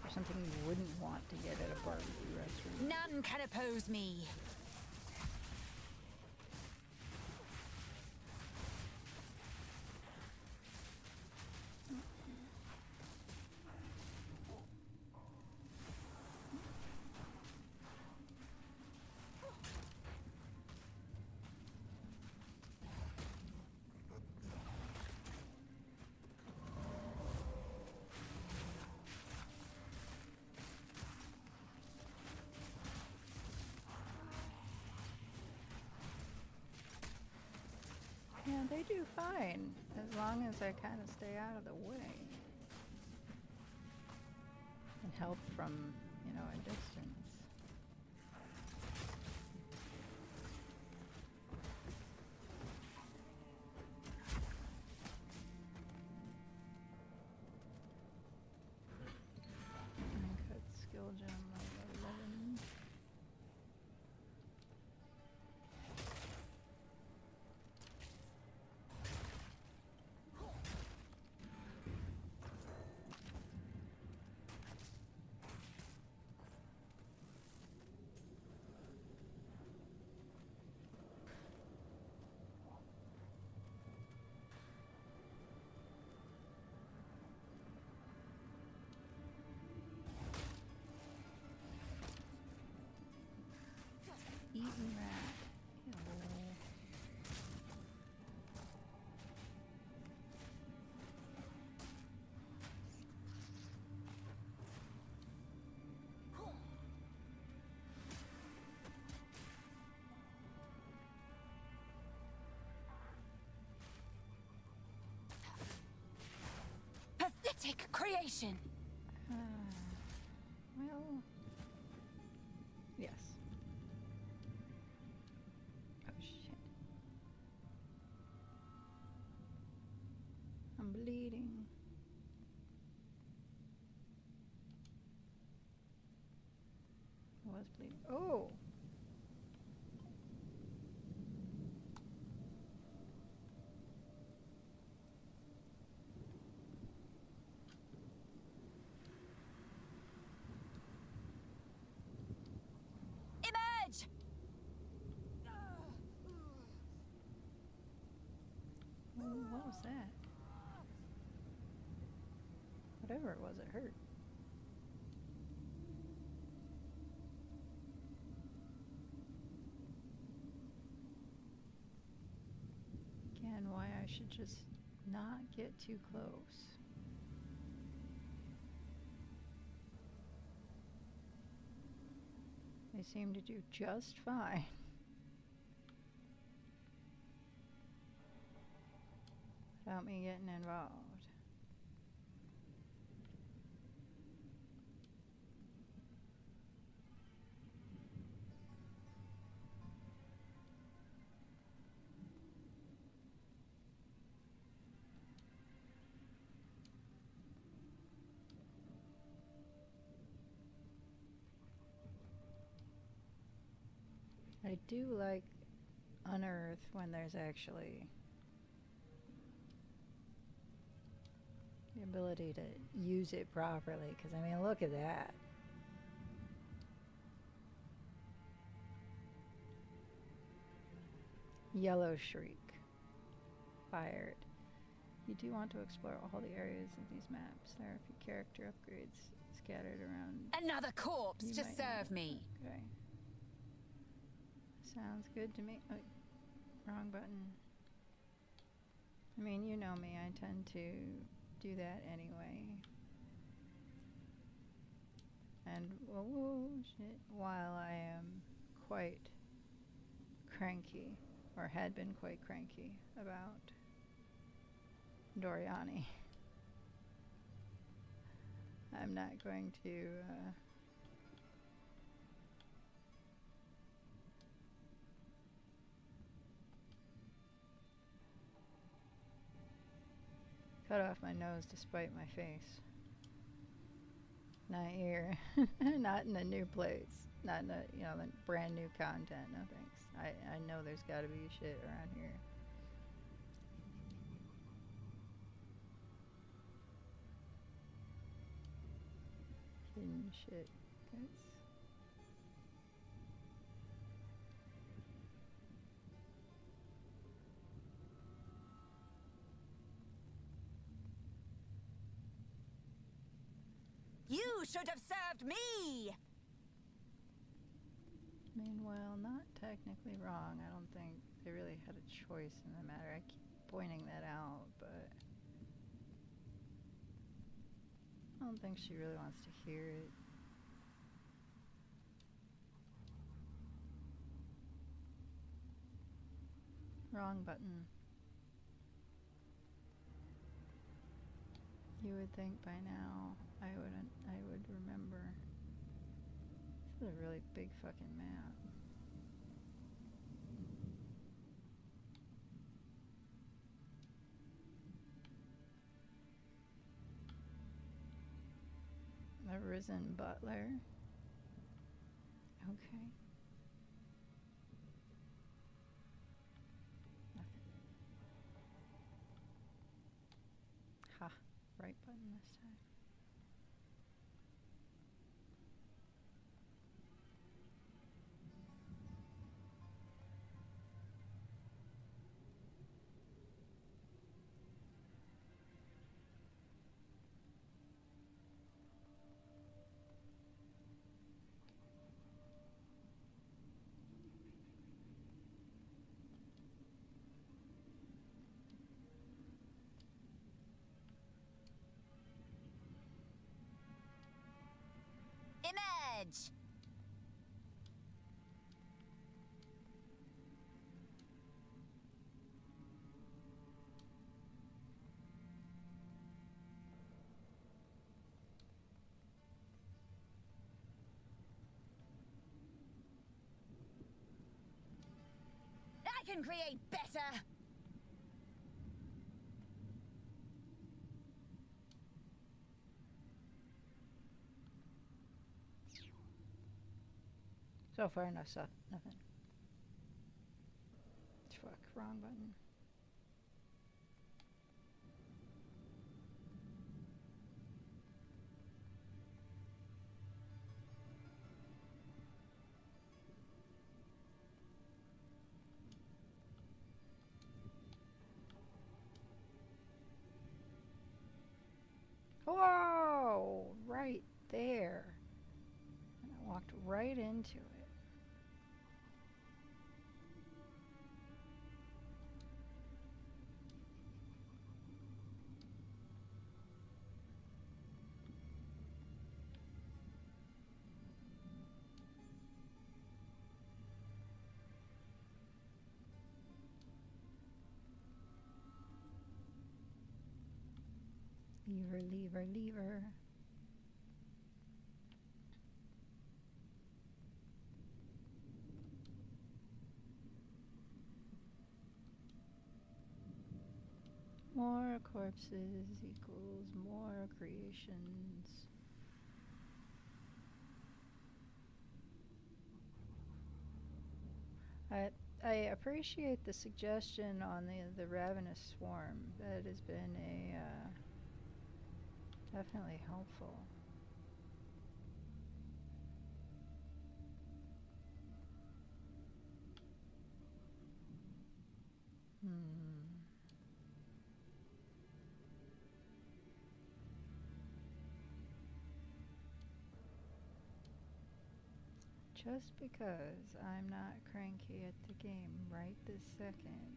Or something you wouldn't want to get at a barbecue restaurant. None can oppose me. Yeah, they do fine, as long as I kind of stay out of the way. And help from, you know, a distance. Cut skill gem level 11. Eaten rat. Ew. Pathetic creation! Well, yes. Oh shit. I'm bleeding. I was bleeding. Oh! Emerge! Ooh, what was that? Whatever it was, it hurt. Again, why I should just not get too close. They seem to do just fine. Without me getting involved. I do like Unearth when there's actually the ability to use it properly, because I mean, look at that. Yellow Shriek. Fired. You do want to explore all the areas of these maps. There are a few character upgrades scattered around. Another corpse You to might serve not- me. Okay. Sounds good to me. Oh, wrong button. I mean, you know me. I tend to do that anyway. And whoa, shit, while I am quite cranky, or had been quite cranky about Doryani, I'm not going to cut off my nose to spite my face. Not here. Not in a new place. Not in a, you know, the brand new content. No thanks. I know there's gotta be shit around here. Hidden shit, guys. You should have served me! Meanwhile, not technically wrong. I don't think they really had a choice in the matter. I keep pointing that out, but I don't think she really wants to hear it. Wrong button. You would think by now I would remember. This is a really big fucking map. The Risen Butler. Okay. Nothing. Ha. Right button this time. Image! I can create better! So far, no stuff. Nothing. Fuck, wrong button. Whoa! Right there. And I walked right into it. Lever, lever, lever. More corpses equals more creations. I appreciate the suggestion on the ravenous swarm. That has been a definitely helpful. Just because I'm not cranky at the game right this second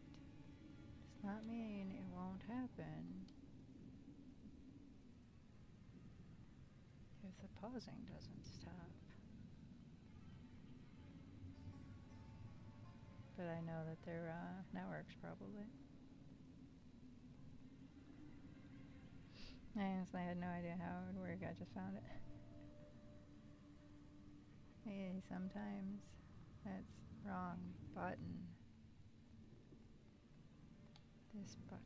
does not mean it won't happen if the pausing doesn't stop. But I know that their network's probably. I honestly had no idea how it would work. I just found it. Hey, sometimes that's wrong button. This button.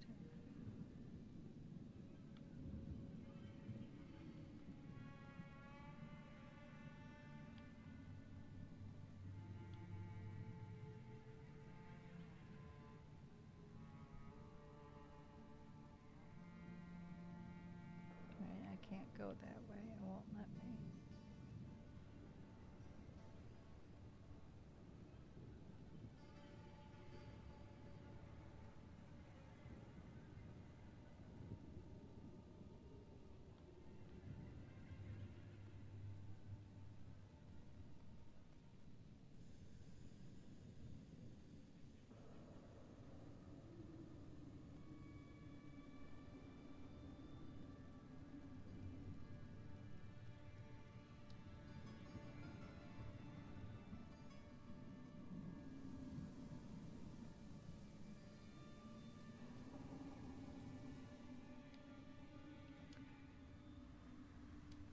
Right, I can't go that way. It won't let me.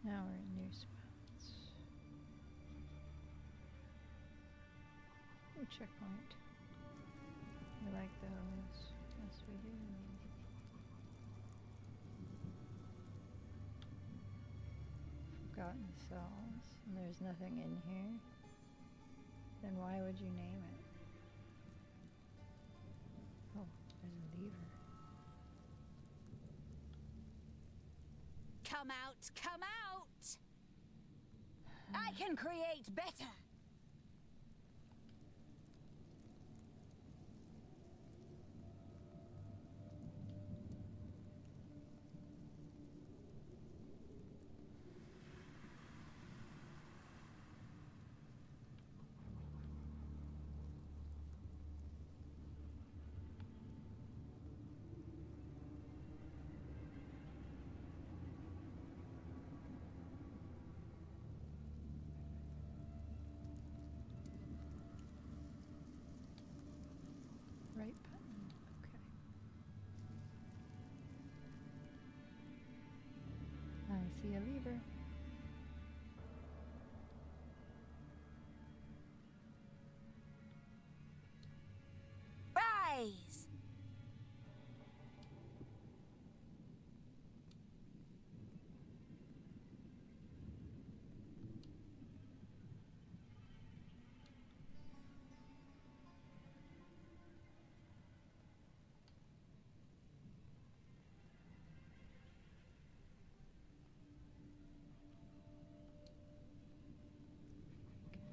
Now we're in new spots. Oh, checkpoint. We like those. Yes, we do. Forgotten cells. And there's nothing in here. Then why would you name it? Oh, there's a lever. Come out, come out! I can create better! Right button. Okay. I see a lever. Rise!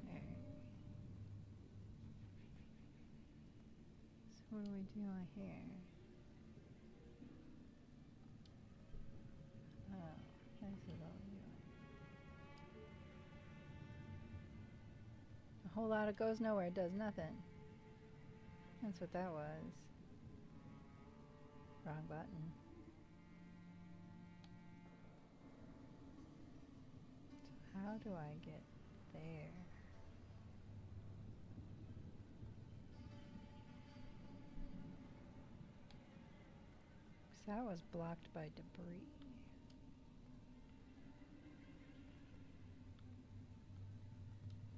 Okay. So what are we doing here? Oh, this is what we're doing. A whole lot of goes nowhere, does nothing. That's what that was. Wrong button. So how do I get there? That was blocked by debris.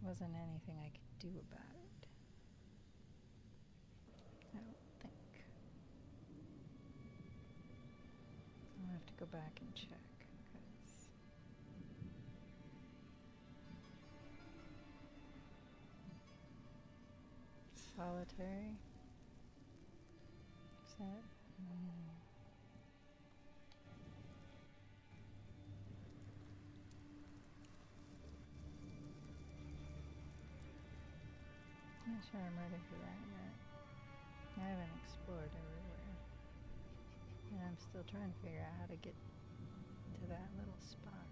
Wasn't anything I could do about it. I don't think. I'll have to go back and check. Solitary. Is that? I'm not sure I'm ready for that yet. I haven't explored everywhere. And I'm still trying to figure out how to get to that little spot.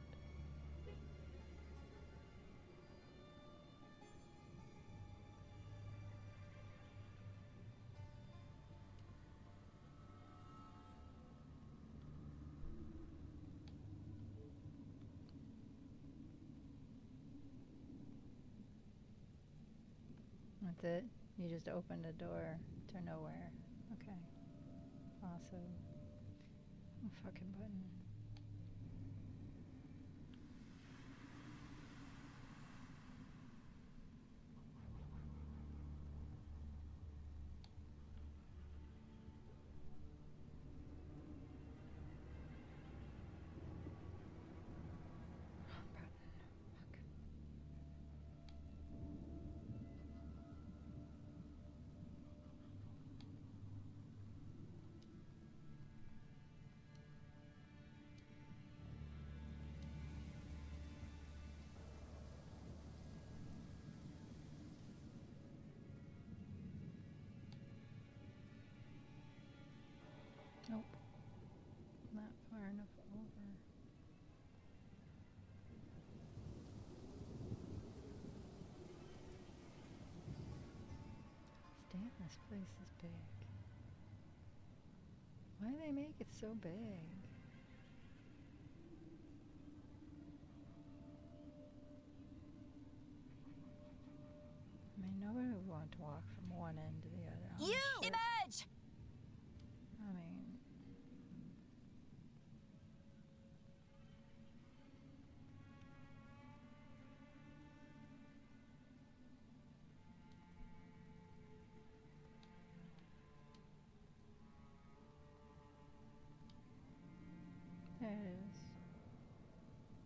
That's it? You just opened a door to nowhere. Okay. Awesome. Oh, fucking button. Nope. Not far enough over. Damn, this place is big. Why do they make it so big? I mean, nobody would want to walk from one end to the other. You emerge! I mean... There it is.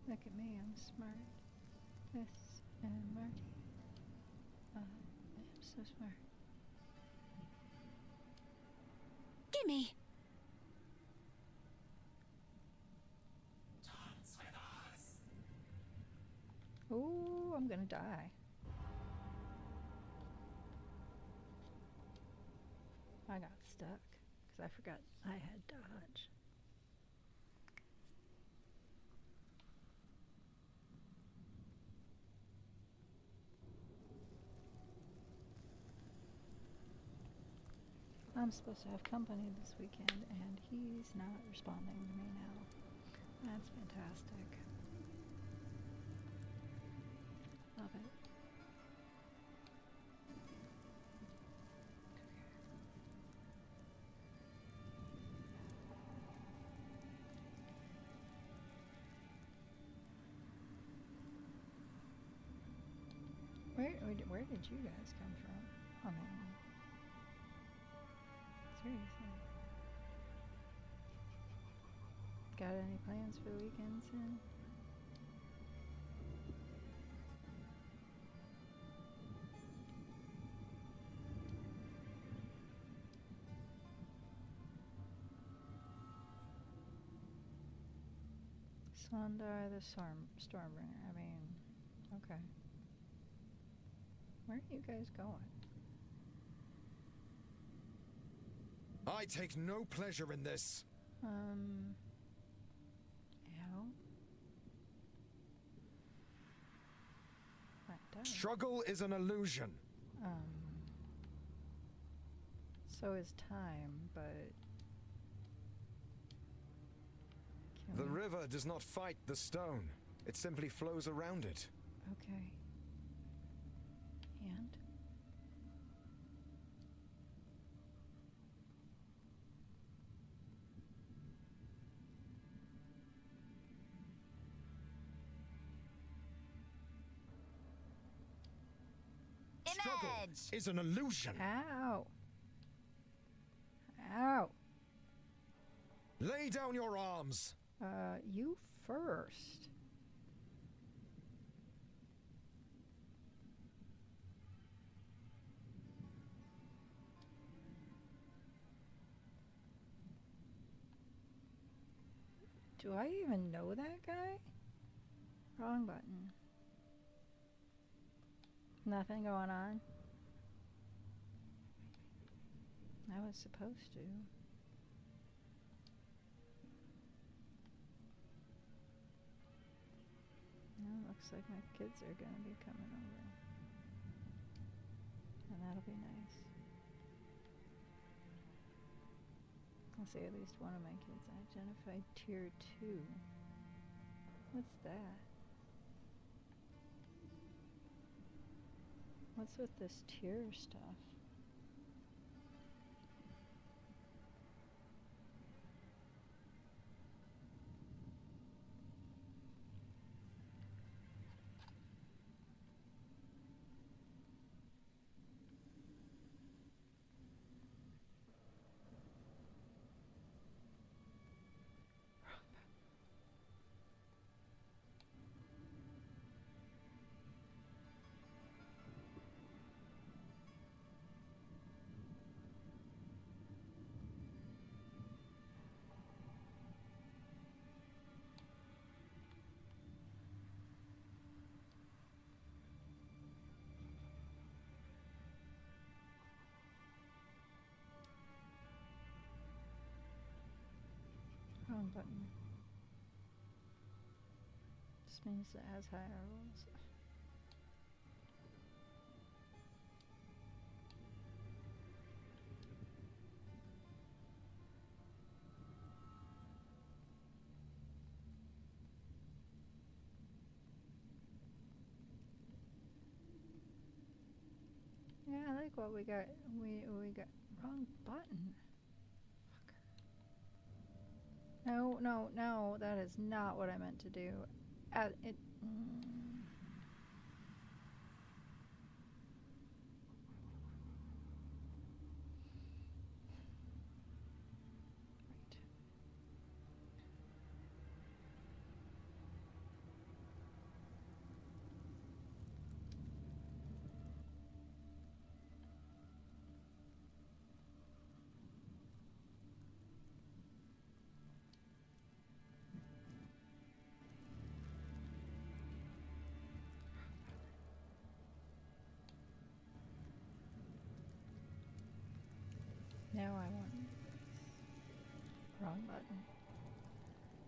Look at me, I'm smart. This and Marty. I'm so smart. Gimme! Ooh, I'm gonna die. I got stuck because I forgot I had dodge. I'm supposed to have company this weekend, and he's not responding to me now. That's fantastic. Love it. Where did you guys come from? I mean, seriously. Got any plans for the weekend soon? Sondar the Stormbringer. I mean, okay. Where are you guys going? I take no pleasure in this. Yeah. Struggle is an illusion. So is time, but... The river does not fight the stone. It simply flows around it. Okay. And? Struggle is an illusion. Ow! Ow! Lay down your arms. You first. Do I even know that guy? Wrong button. Nothing going on. I was supposed to. Well, looks like my kids are gonna be coming over. And that'll be nice. I'll say at least one of my kids identified tier 2. What's that? What's with this tier stuff? Wrong button. This means it has higher rolls. Yeah, I like what we got. We got wrong button. No, no, no, that is not what I meant to do. It. Now I want wrong button.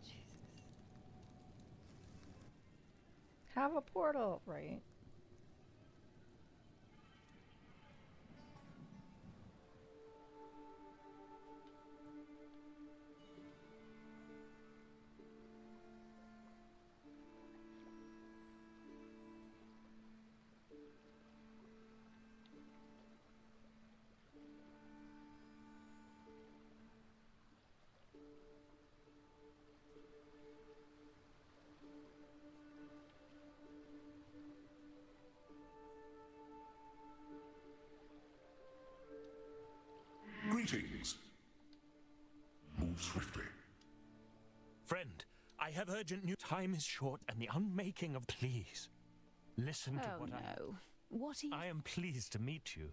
Jesus. Have a portal, right? Greetings. Move swiftly. Friend, I have urgent news. Time is short and the unmaking of... Please, listen to what What are you... I am pleased to meet you.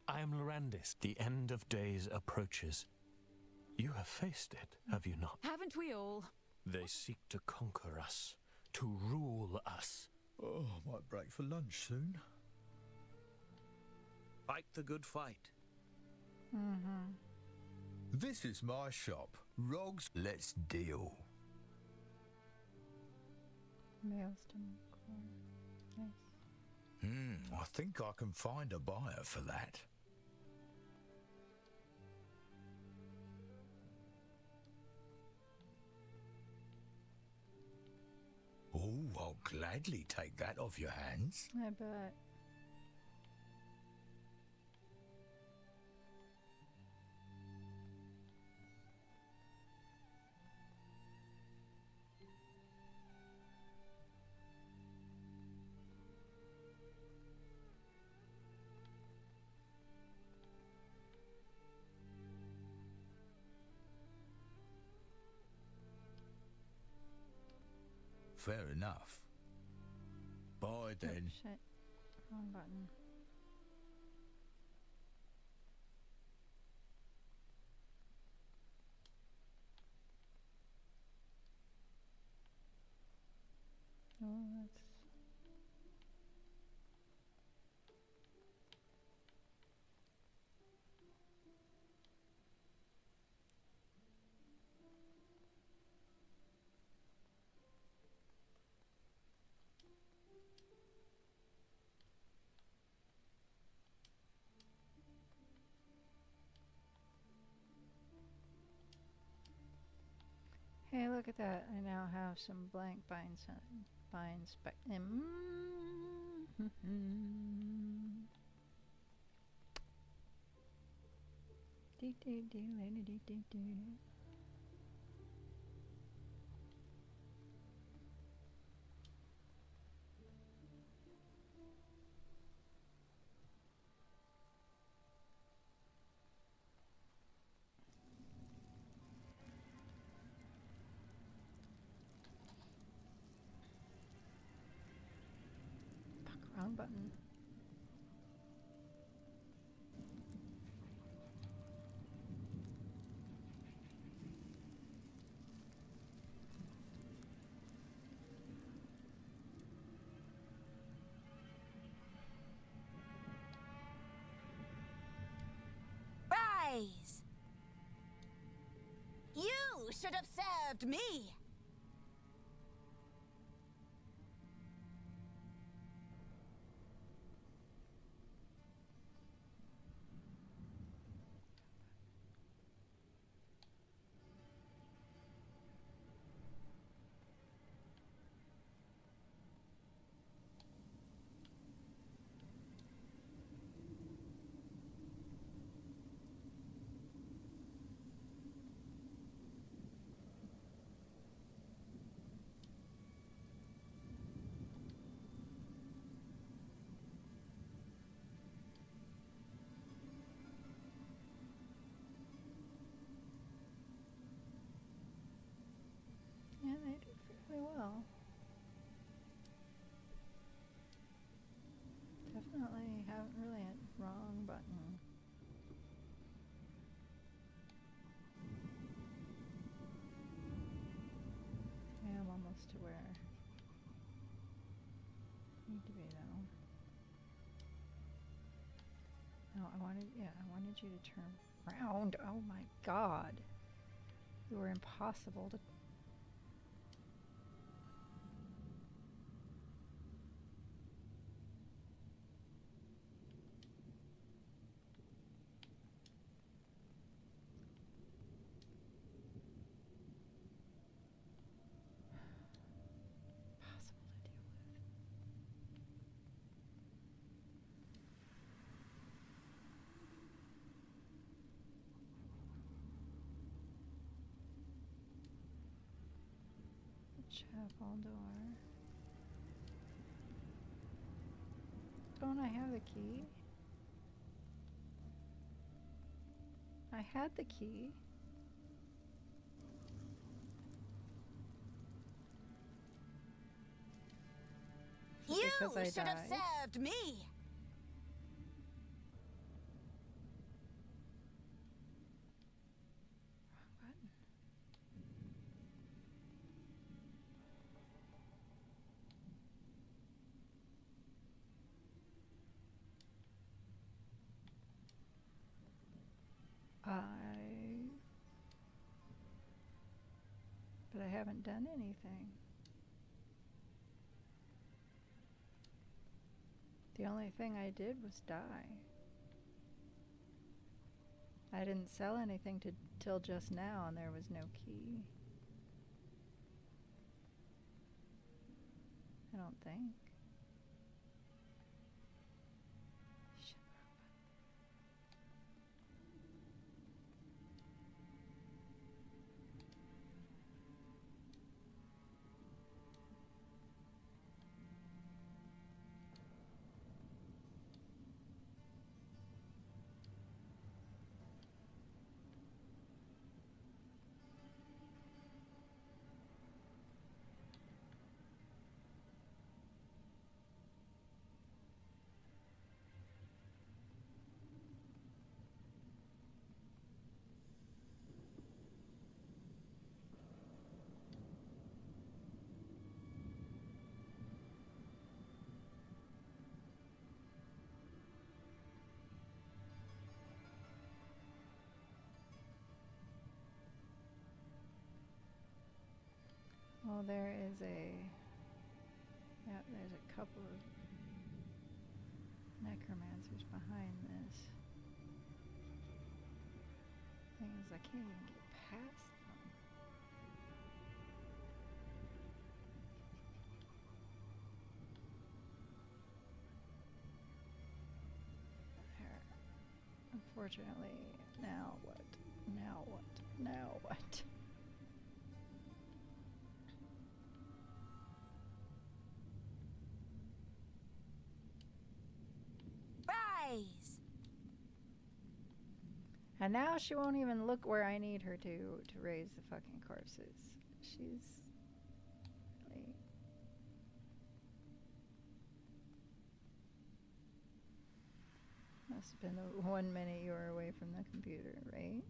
I am Lorandis. The end of days approaches. You have faced it, have you not? Haven't we all? They seek to conquer us, to rule us. Oh, might break for lunch soon. Fight the good fight. Mm-hmm. This is my shop. Rogs, let's deal. Maelstrom. Nice. I think I can find a buyer for that. Oh, I'll gladly take that off your hands. I bet. Fair enough. Bye then. Oh, shit. Wrong button. Hey, look at that. I now have some blank bind spec. Wrong button. Rise! You should have served me! Yeah, they did fairly well. Definitely haven't really hit wrong button. Yeah, I'm almost to where I need to be though. No, I wanted you to turn around. Oh my god. You were impossible to. Chapel door. Don't I have the key? I had the key. You should have served me. But I haven't done anything. The only thing I did was die. I didn't sell anything till just now, and there was no key. I don't think. Well, there is there's a couple of necromancers behind this. Thing is, I can't even get past them. Unfortunately, now what? Now what? Now what? Rise! And now she won't even look where I need her to raise the fucking corpses. She's really... Must have been the 1 minute you were away from the computer, right?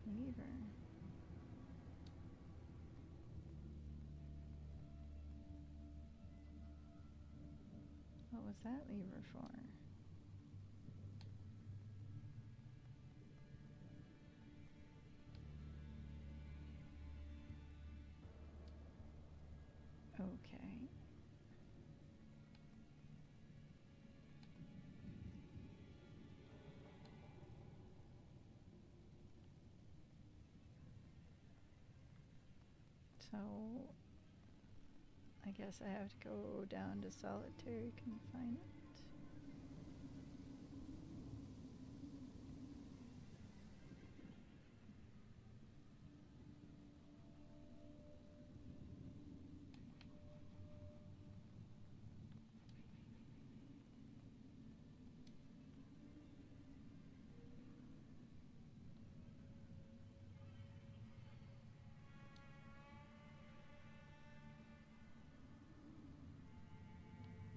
Lever. What was that lever for? Okay. So, I guess I have to go down to solitary confinement.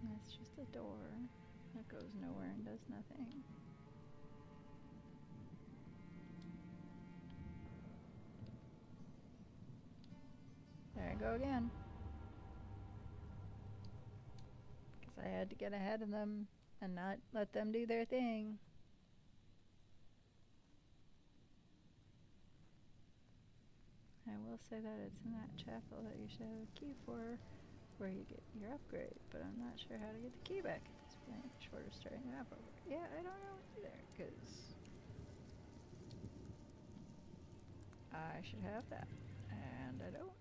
That's just a door that goes nowhere and does nothing. There I go again. Because I had to get ahead of them and not let them do their thing. I will say that it's in that chapel that you should have a key for, where you get your upgrade, but I'm not sure how to get the key back at this point. Short of starting the map over. Yeah, I don't know either, because I should have that, and I don't.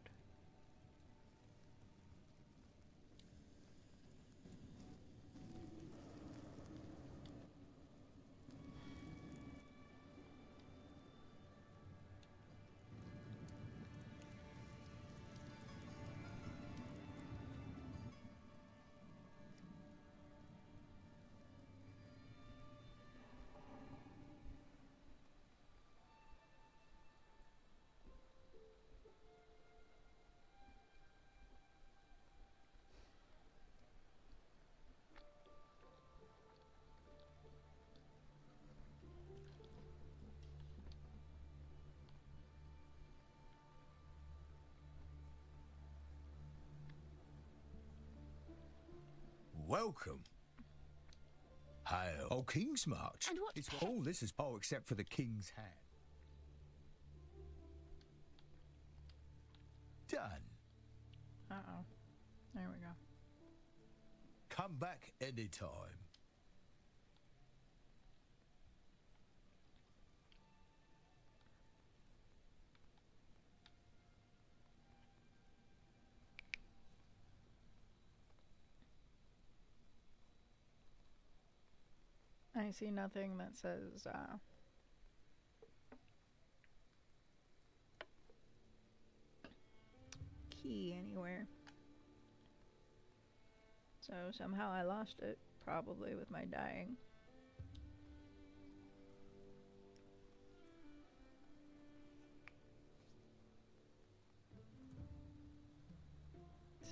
Welcome. Hail. Oh, King's March. And what? It's all this is. Oh, except for the King's Hand. Done. Uh-oh. There we go. Come back anytime. I see nothing that says, key anywhere. So somehow I lost it, probably with my dying.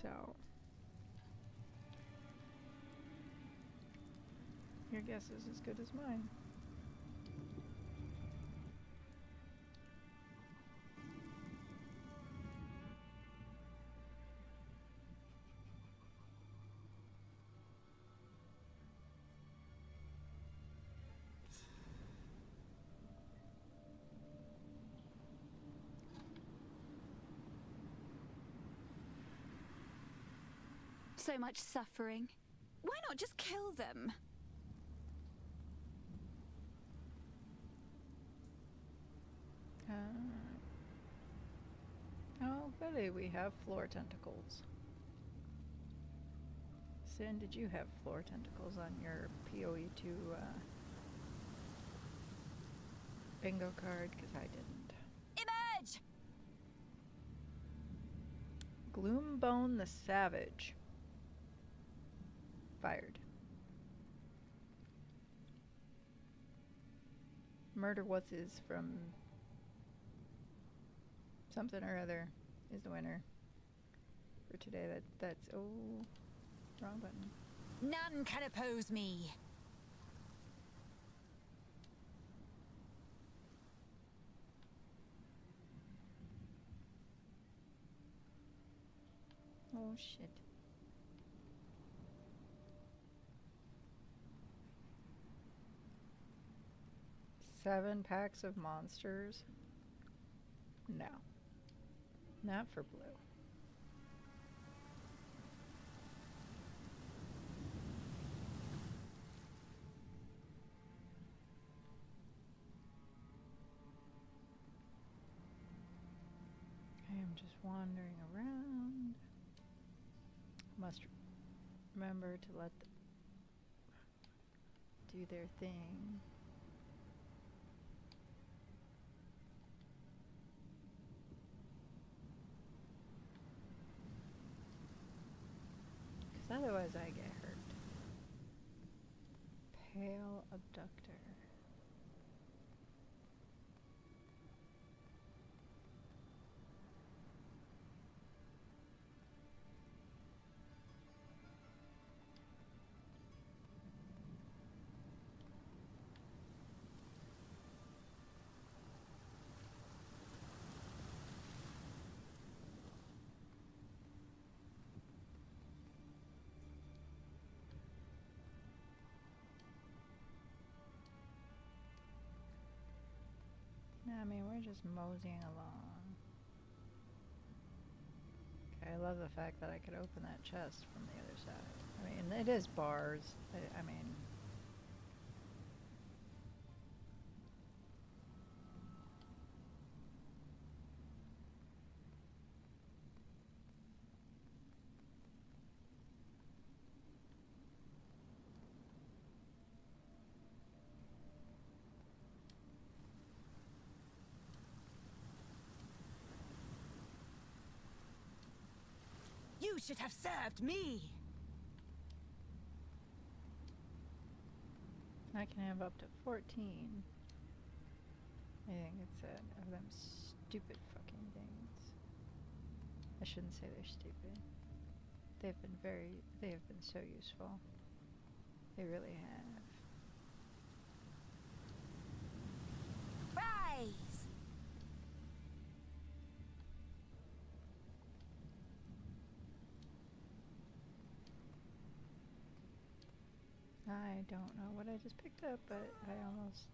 So your guess is as good as mine. So much suffering. Why not just kill them? Oh, Oh, goody, we have floor tentacles. Sin, did you have floor tentacles on your PoE2 bingo card? Because I didn't. Emerge! Gloombone the Savage. Fired. Murder What's His from something or other is the winner for today. That's oh, wrong button. None can oppose me. Oh shit. Seven packs of monsters? No. Not for blue. I am just wandering around. Must remember to let them do their thing. Because otherwise I get hurt. Pale Abductor. I mean, we're just moseying along. Okay, I love the fact that I could open that chest from the other side. I mean, it is bars. I mean... You should have served me. I can have up to 14. I think it said of them stupid fucking things. I shouldn't say they're stupid. They have been so useful. They really have. Rise! I don't know what I just picked up, but I almost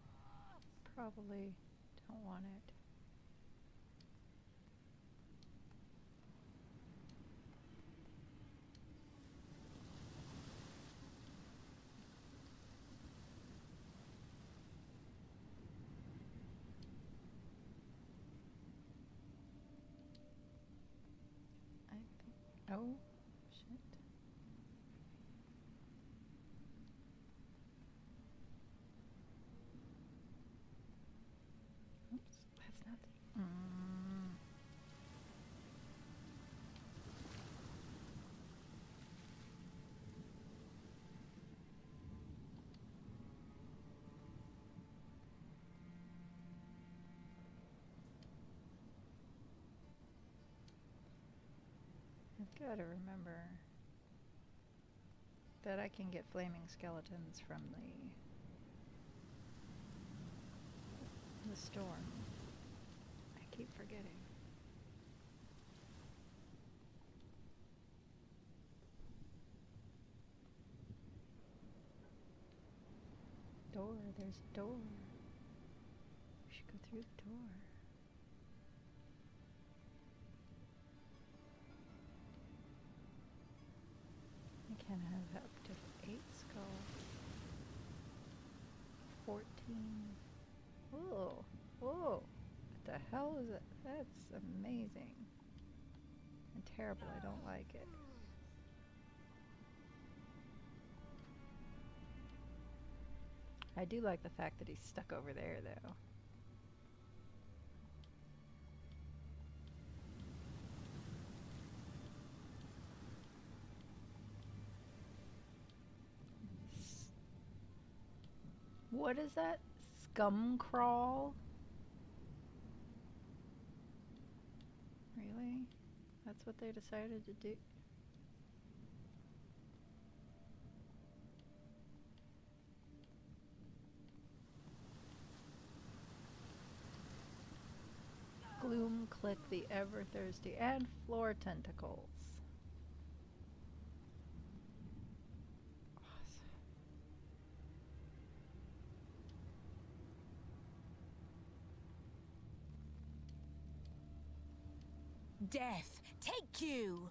probably don't want it. I think, oh, shit. Oops, that's not the... I've got to remember that I can get flaming skeletons from the storm. I keep forgetting. Door, there's a door. We should go through the door. I can have up to 8 skulls. 14. Whoa, whoa. What the hell is it? That's amazing. fucking terrible. I don't like it. I do like the fact that he's stuck over there, though. What is that? Scum crawl? Really? That's what they decided to do? Gloom, click the ever thirsty, and floor tentacles. Death, take you!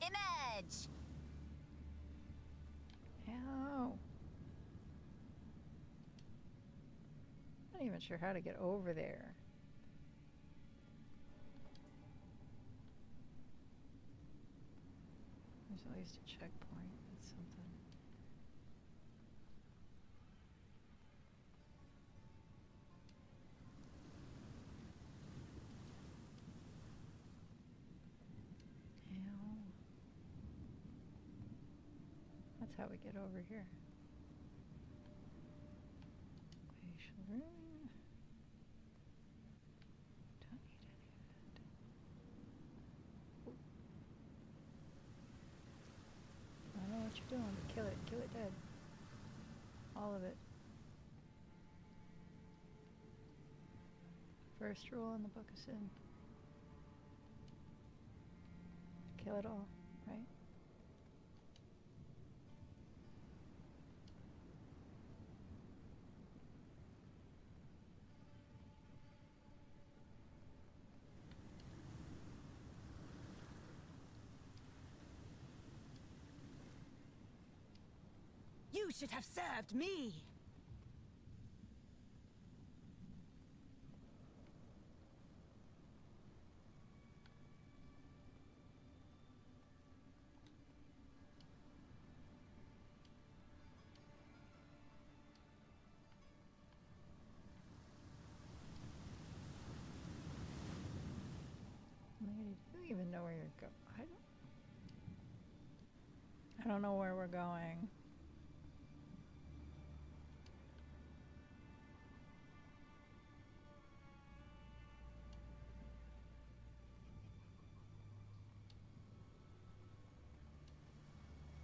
Image! Ow. I'm not even sure how to get over there. There's at least a checkpoint. That's something. Ow. That's how we get over here. Glacial room. Don't need any of that. Ooh. I know what you're doing. Kill it. Kill it dead. All of it. First rule in the Book of Sin. Kill it all, right? You should have served me! Lady, do you even know where you're going? I don't know where we're going.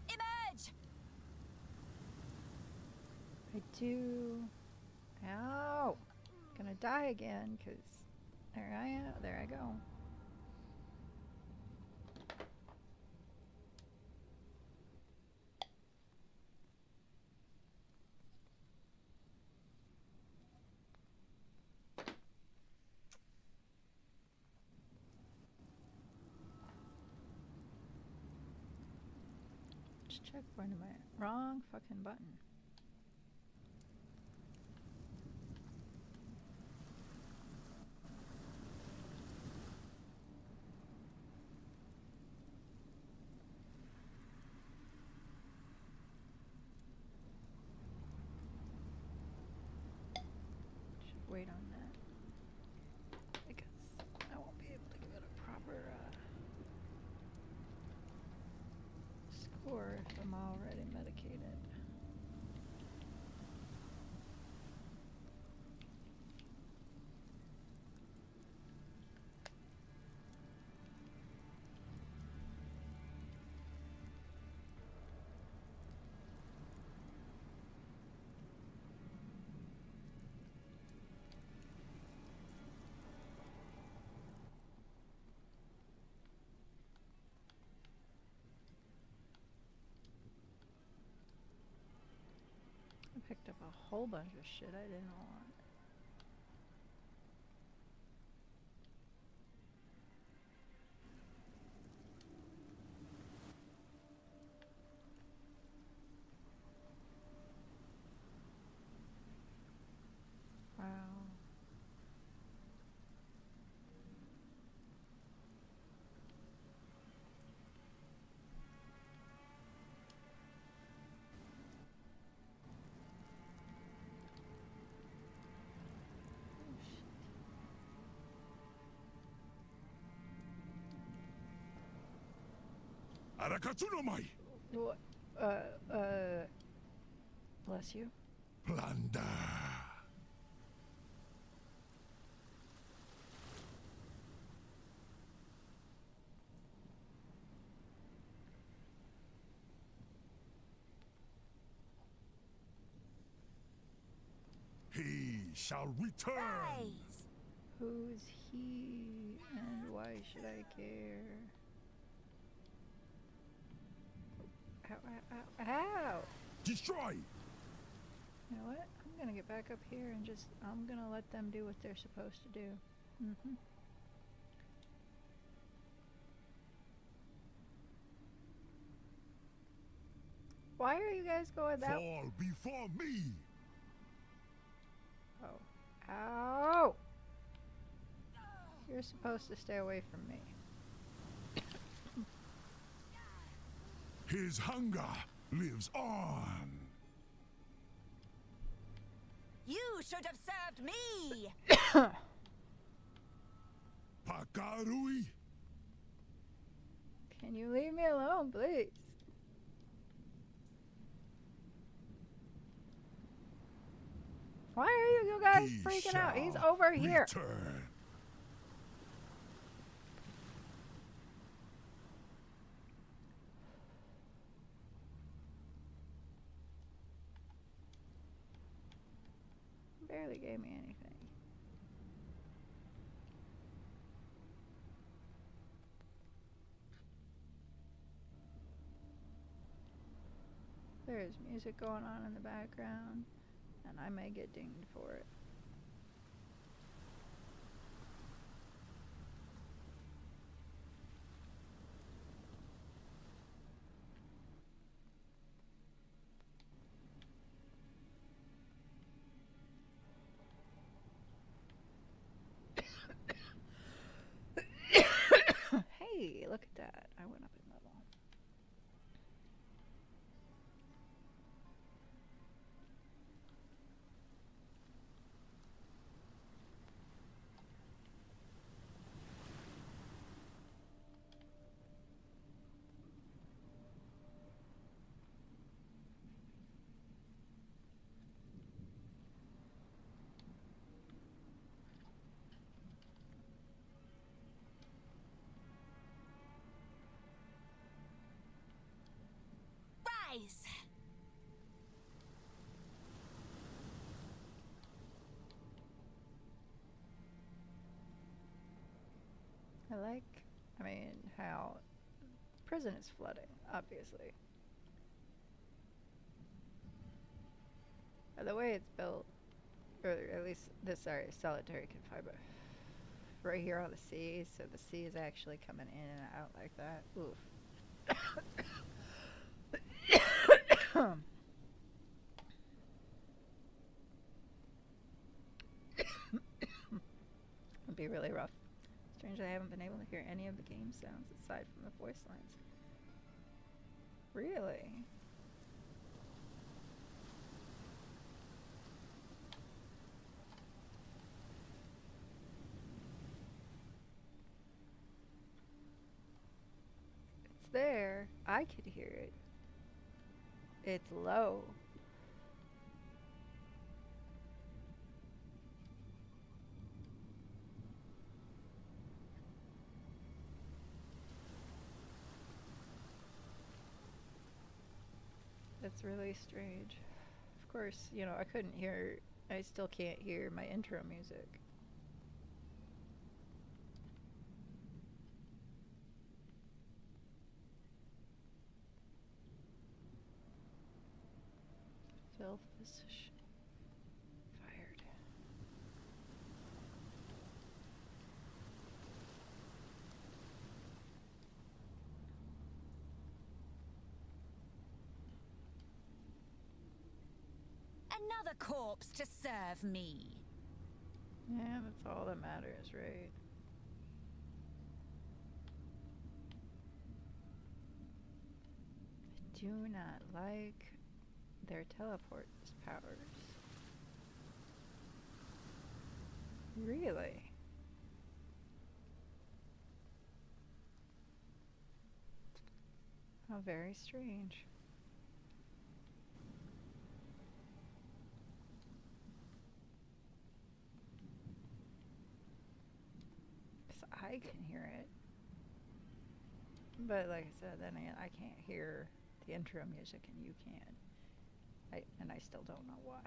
Image! I do. Ow! Gonna die again, because there I am. There I go. Which checkpoint am I at? Wrong fucking button. Should wait on that. Because I won't be able to give it a proper score if I'm already medicated. I picked up a whole bunch of shit I didn't want. Arakatsunomai! What? Bless you. Plunder! He shall return! Rise. Who's he and why should I care? Ow, ow, ow, ow! Destroy! You know what? I'm gonna get back up here and just, I'm gonna let them do what they're supposed to do. Mm-hmm. Why are you guys going that way? Fall before me! Oh. Ow! You're supposed to stay away from me. His hunger lives on! You should have served me! Pakarui! Can you leave me alone, please? Why are you guys freaking out? He's over here. Return. Barely gave me anything. There's music going on in the background, and I may get dinged for it. Hey, look at that. I went up in level. Rise. I mean, how prison is flooding, obviously. The way it's built, or at least this area is solitary confinement, right here on the sea, so the sea is actually coming in and out like that. Oof. It'd be really rough. Strangely, I haven't been able to hear any of the game sounds aside from the voice lines. Really? It's there. I could hear it. It's low. That's really strange. Of course, you know, I still can't hear my intro music. Filth position. Fired. Another corpse to serve me. Yeah, that's all that matters, right? I do not like their teleport powers. Really? How very strange. Because I can hear it. But like I said, then again, I can't hear the intro music and you can. And I still don't know why.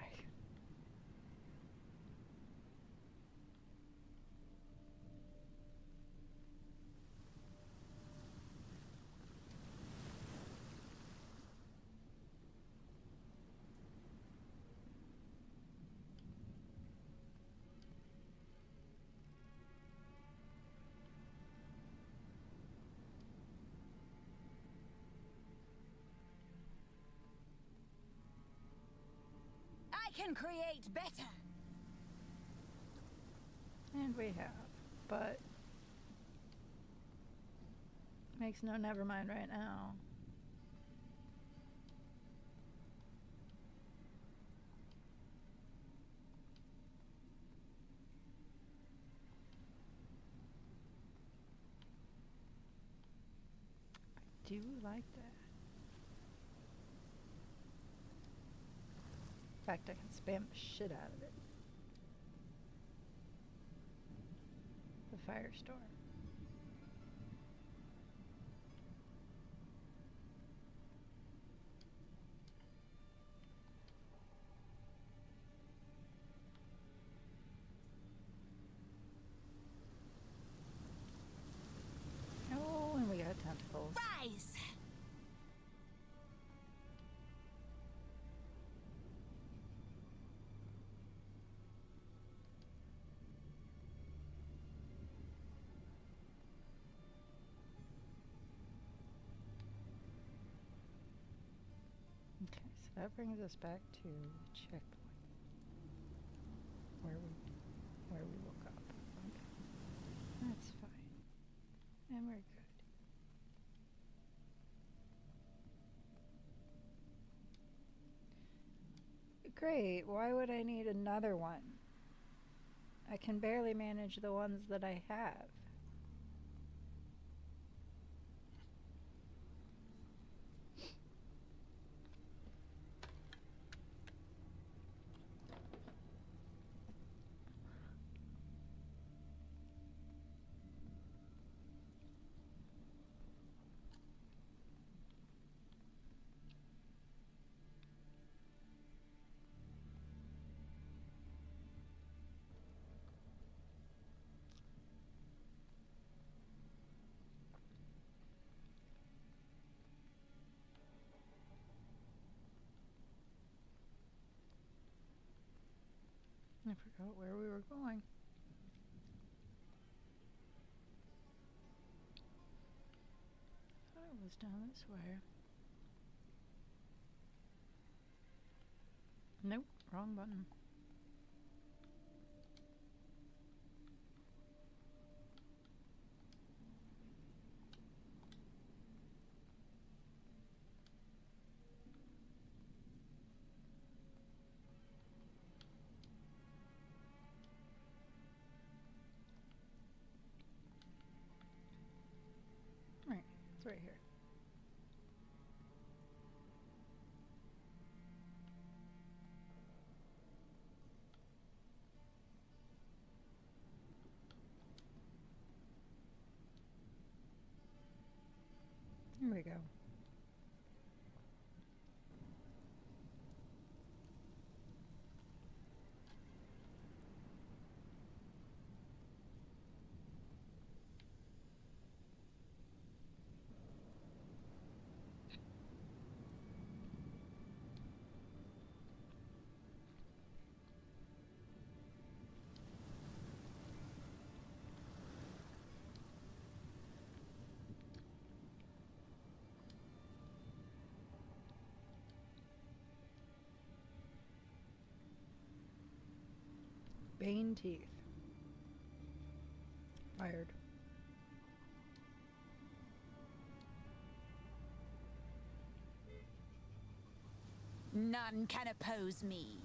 I can create better. And we have, but makes no never mind right now. I do like that. In fact, I can spam the shit out of it. The firestorm. Oh, and we got tentacles. Rise! Okay, so that brings us back to checkpoint. Where we woke up. Okay. That's fine. And we're good. Great, why would I need another one? I can barely manage the ones that I have. I forgot where we were going. I thought it was down this way. Nope, wrong button. Right, it's right here. Here we go. Bane teeth. Fired. None can oppose me.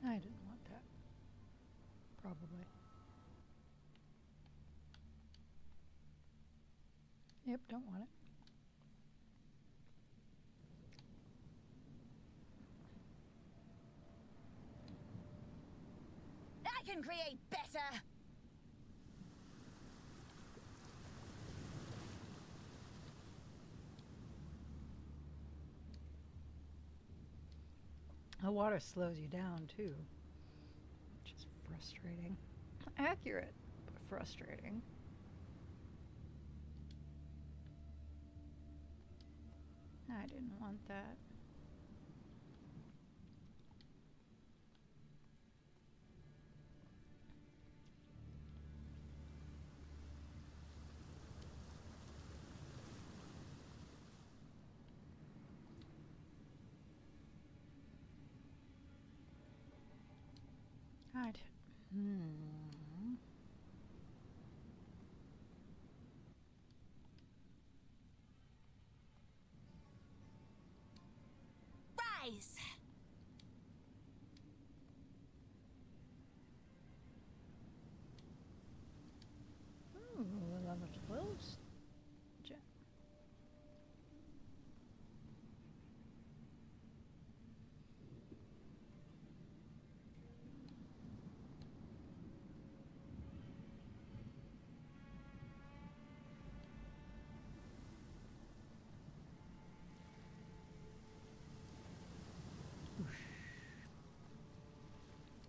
I didn't want that. probably. Yep, don't want it. I can create better! The water slows you down too, which is frustrating. Accurate, but frustrating. I didn't want that. I did. Rise! Ooh, level 12. Gem.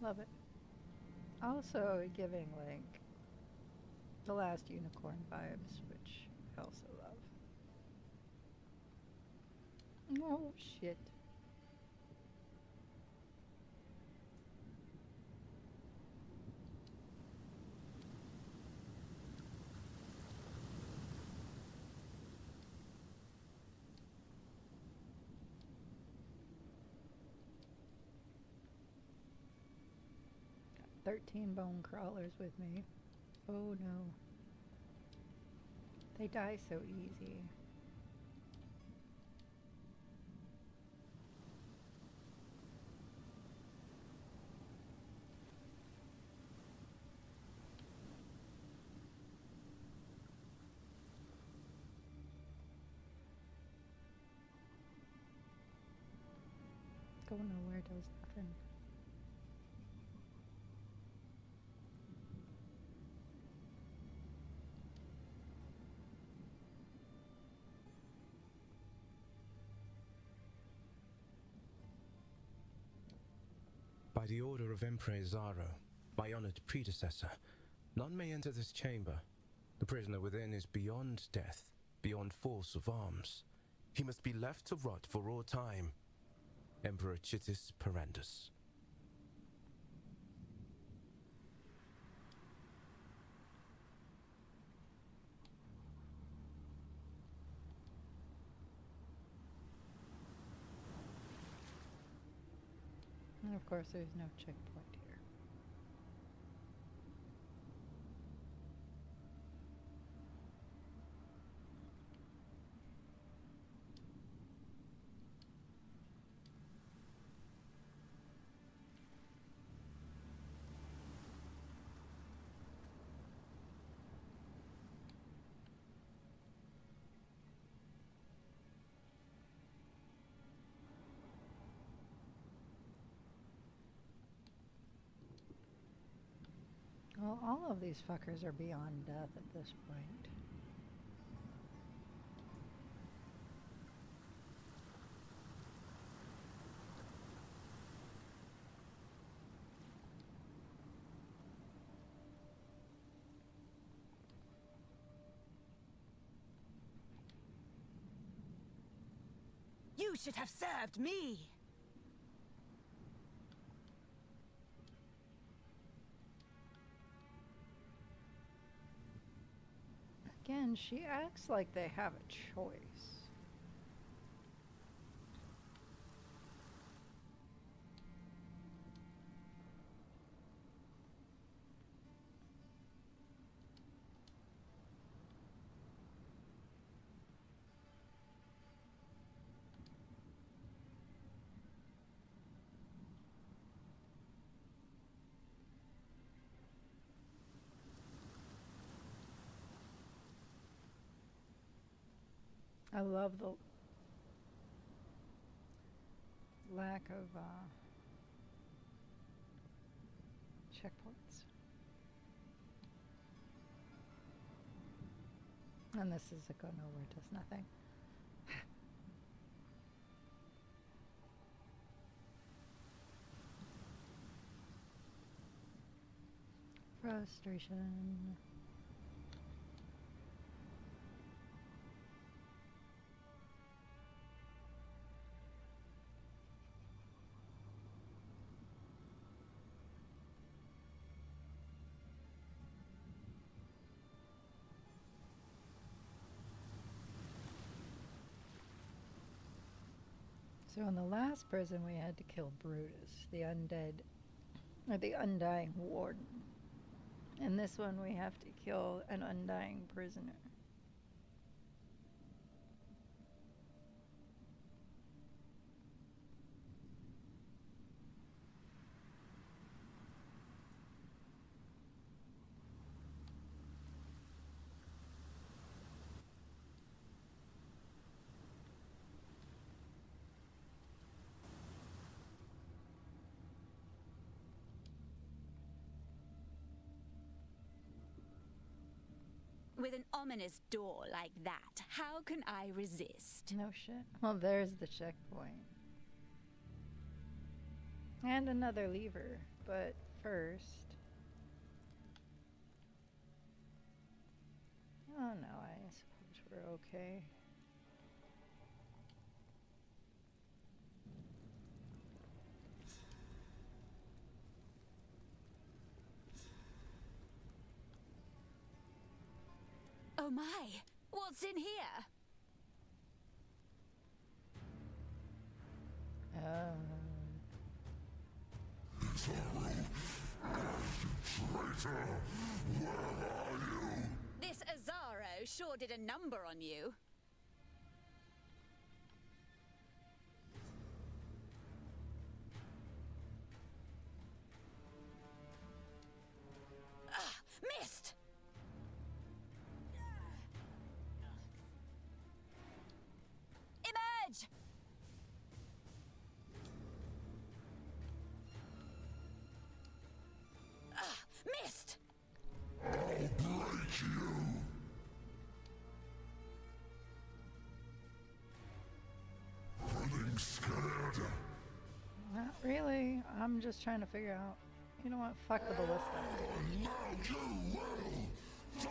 Love it. Also giving like the last unicorn vibes, which I also love. Oh shit. Got 13 bone crawlers with me. Oh no. They die so easy. Go nowhere does nothing. By the order of Emperor Zaro, my honored predecessor, none may enter this chamber. The prisoner within is beyond death, beyond force of arms. He must be left to rot for all time. Emperor Chittis Perandus. And of course there's no checkpoint here. Well, all of these fuckers are beyond death at this point. You should have served me! Again, she acts like they have a choice. I love the lack of checkpoints. And this is a go nowhere, does nothing. Frustration. So in the last prison we had to kill Brutus, the undead, or the undying warden. In this one we have to kill an undying prisoner. With an ominous door like that, how can I resist? No shit. Well, there's the checkpoint. And another lever, but first... Oh no, I suppose we're okay. Oh my! What's in here? Traitor! Where are you? This Azaro sure did a number on you. Missed! Emerge! Missed! I'll break you! Running scared? Not really. I'm just trying to figure out. You know what? Fuck the ballista. Now you will die!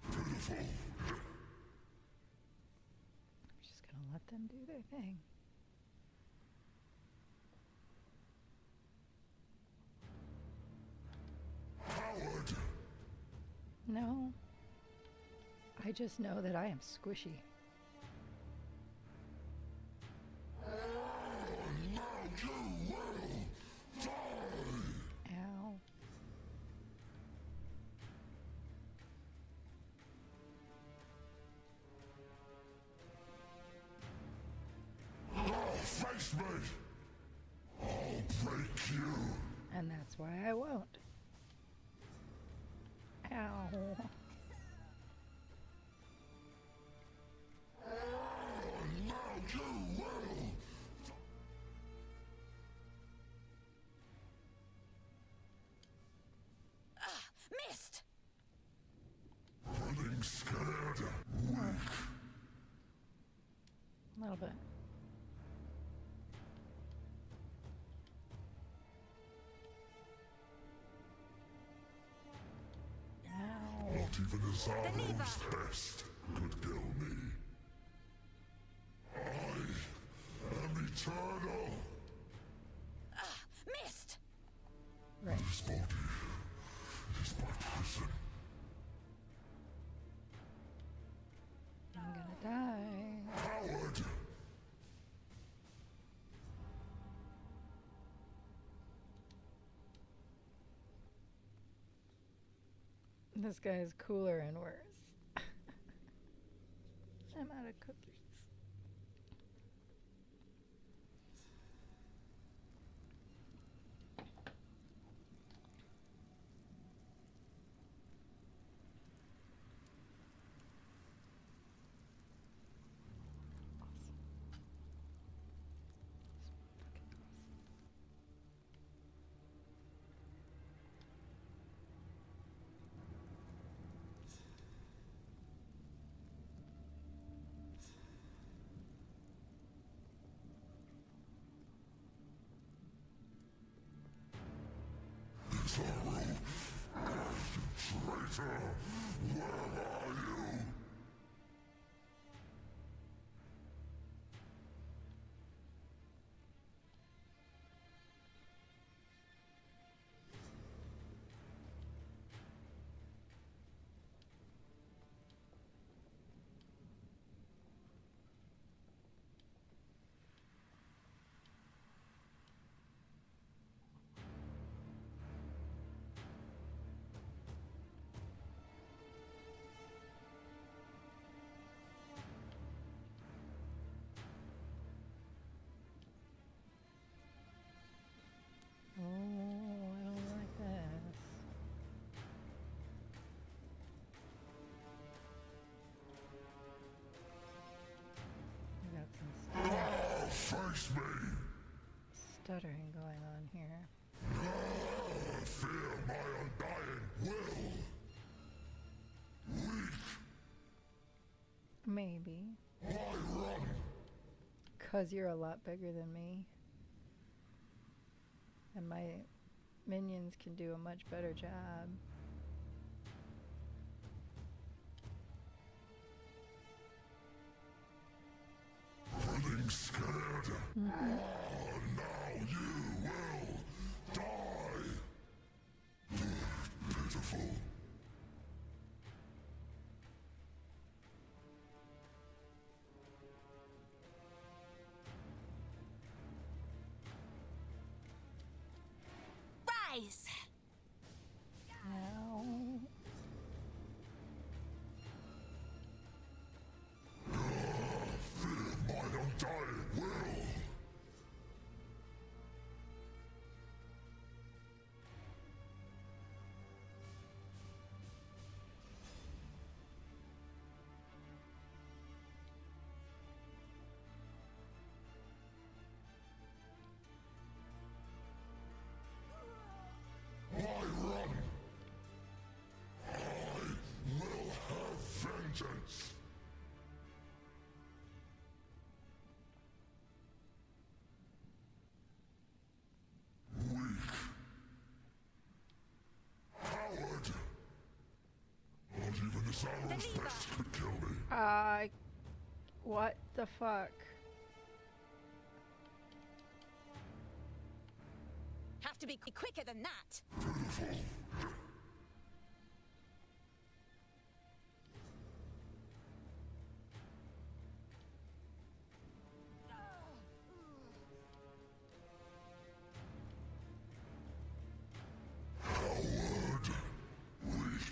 Pitiful. I'm just gonna let them do their thing. Howard! No. I just know that I am squishy. Now you will die! Ow. Face me! I'll break you! And that's why I won't. Ow. Now you will! Missed! Running scared. Weak. A little bit. Ow. Not even Azaro's best could kill me. I am eternal. Missed! Right. This body is my prison. I'm gonna die. Howard! This guy is cooler and worse. I'm out of cookies. Oh, I don't like this. We got some stuttering going on here. Fear my undying will. Maybe. Why run? 'Cause you're a lot bigger than me. And my minions can do a much better job. Running scared. Now you will die. Pitiful. Rise. Now. Fear my undying will. Why run? I will have vengeance. Weak. Coward. Not even this arrow's best could kill me. What the fuck? Have to be quicker than that. Pitiful. Coward. Weak.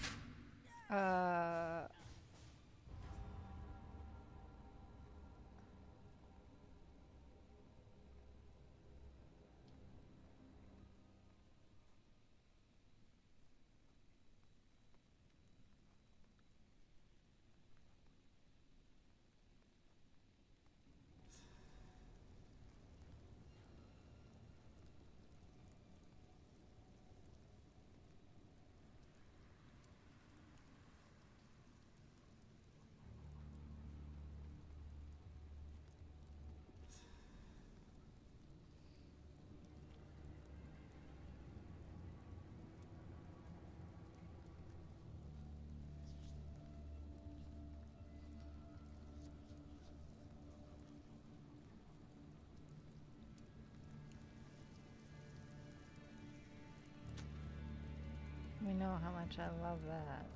We know how much I love that.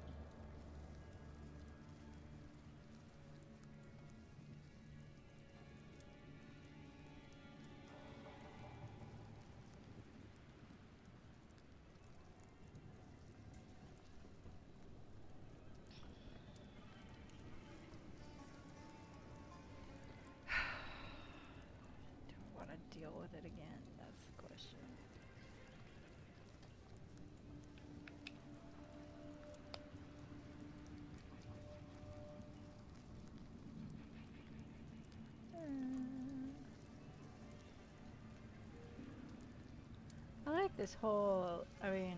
Do I want to deal with it again? That's the question. I like this whole, I mean,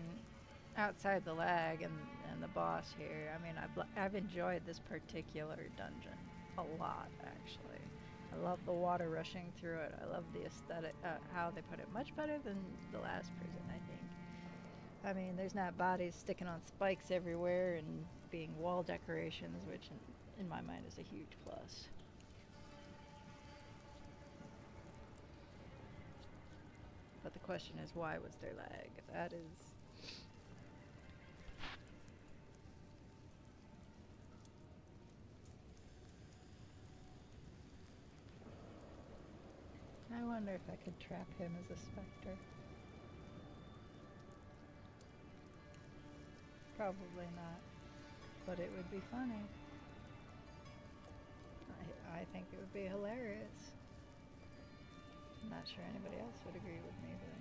outside the lag and the boss here. I mean, I've enjoyed this particular dungeon a lot, actually. I love the water rushing through it. I love the aesthetic, how they put it. Much better than the last prison, I think. I mean, there's not bodies sticking on spikes everywhere and being wall decorations, which in my mind is a huge plus. But the question is, why was there lag? That is... I wonder if I could trap him as a specter. Probably not, but it would be funny. I think it would be hilarious. I'm not sure anybody else would agree with me, but...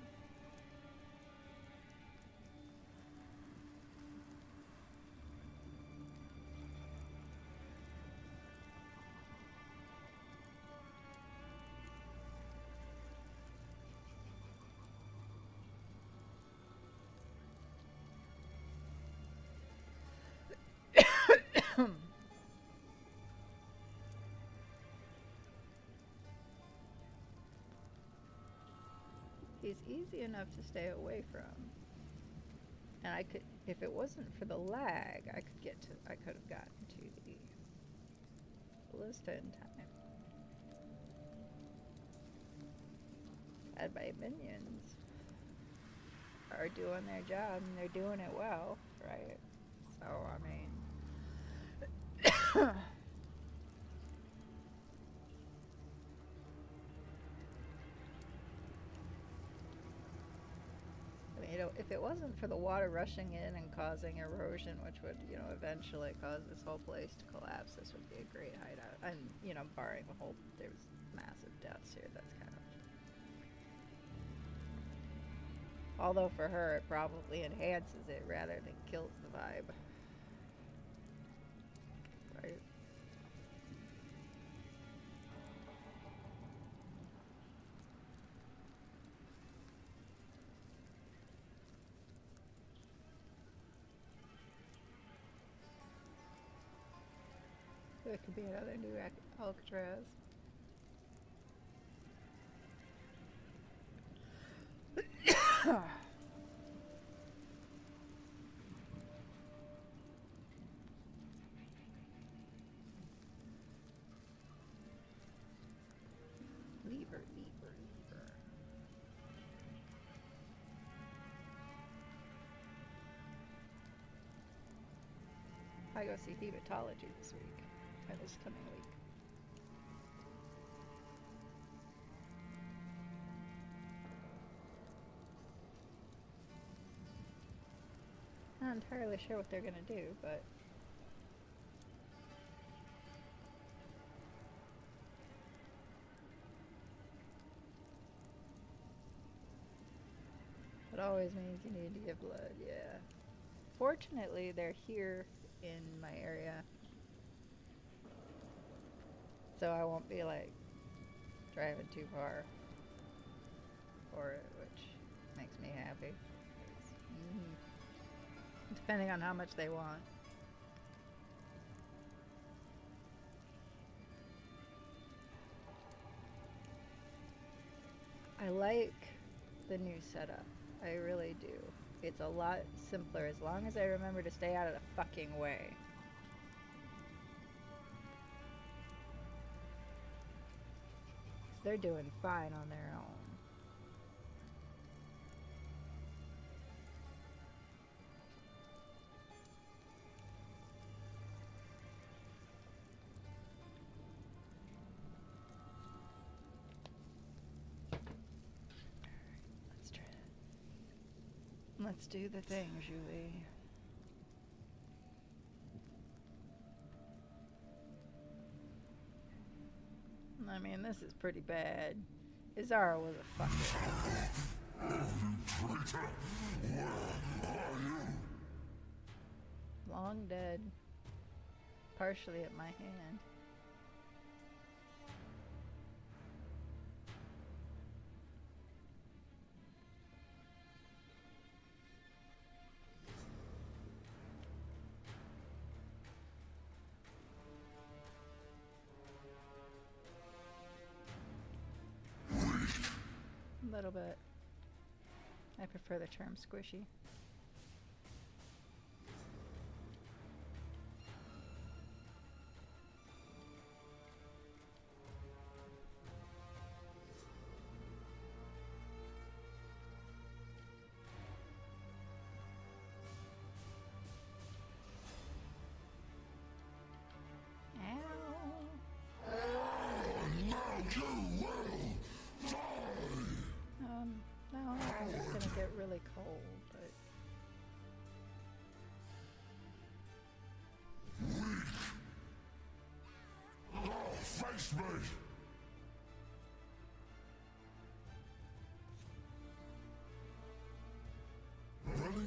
He's easy enough to stay away from. And I could, if it wasn't for the lag, I could have gotten to the ballista in time. And my minions are doing their job, and they're doing it well, right? So, I mean... You know, if it wasn't for the water rushing in and causing erosion, which would, you know, eventually cause this whole place to collapse, this would be a great hideout. And, you know, barring the whole, there's massive deaths here, that's kind of... Although for her, it probably enhances it rather than kills the vibe. Right? There could be another new Alcatraz. Lever. I go see hematology this week, or this coming week. Not entirely sure what they're gonna do, but it always means you need to give blood, yeah. Fortunately, they're here in my area, so I won't be like driving too far for it, which makes me happy. Depending on how much they want. I like the new setup. I really do. It's a lot simpler as long as I remember to stay out of the fucking way. They're doing fine on their own. Let's try it. Let's do the thing, Julie. I mean, this is pretty bad. Izara was a fucker. Long dead. Partially at my hand. A little bit. I prefer the term squishy.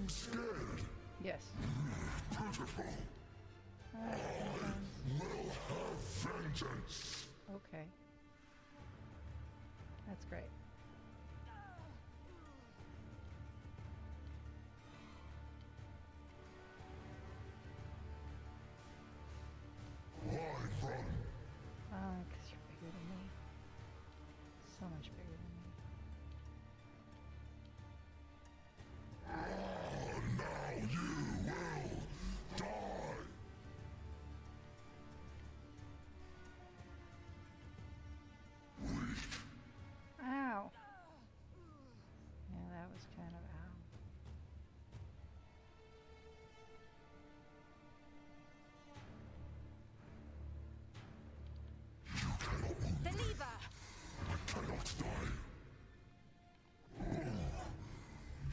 scared? Yes. Pitiful. I will have vengeance. Okay. That's great. Why run? Because you're bigger than me. So much bigger than me. Now you will die. Ow. Yeah, that was kind of ow. The lever! I cannot die. Oh,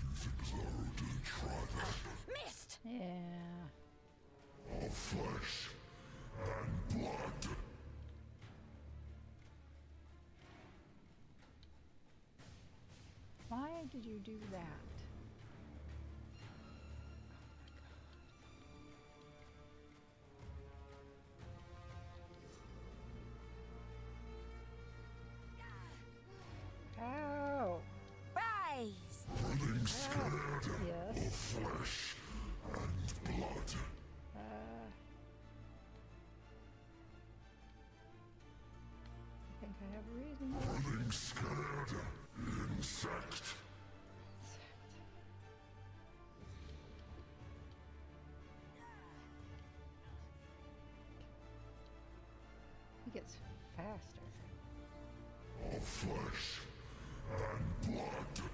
you think Zaro didn't try that? Missed! Yeah. Of flesh and blood. Why did you do that? Ow! Rise! Running scared Yes. of flesh and blood. I think I have a reason. Running scared. Insect. He gets faster. Of flesh and blood.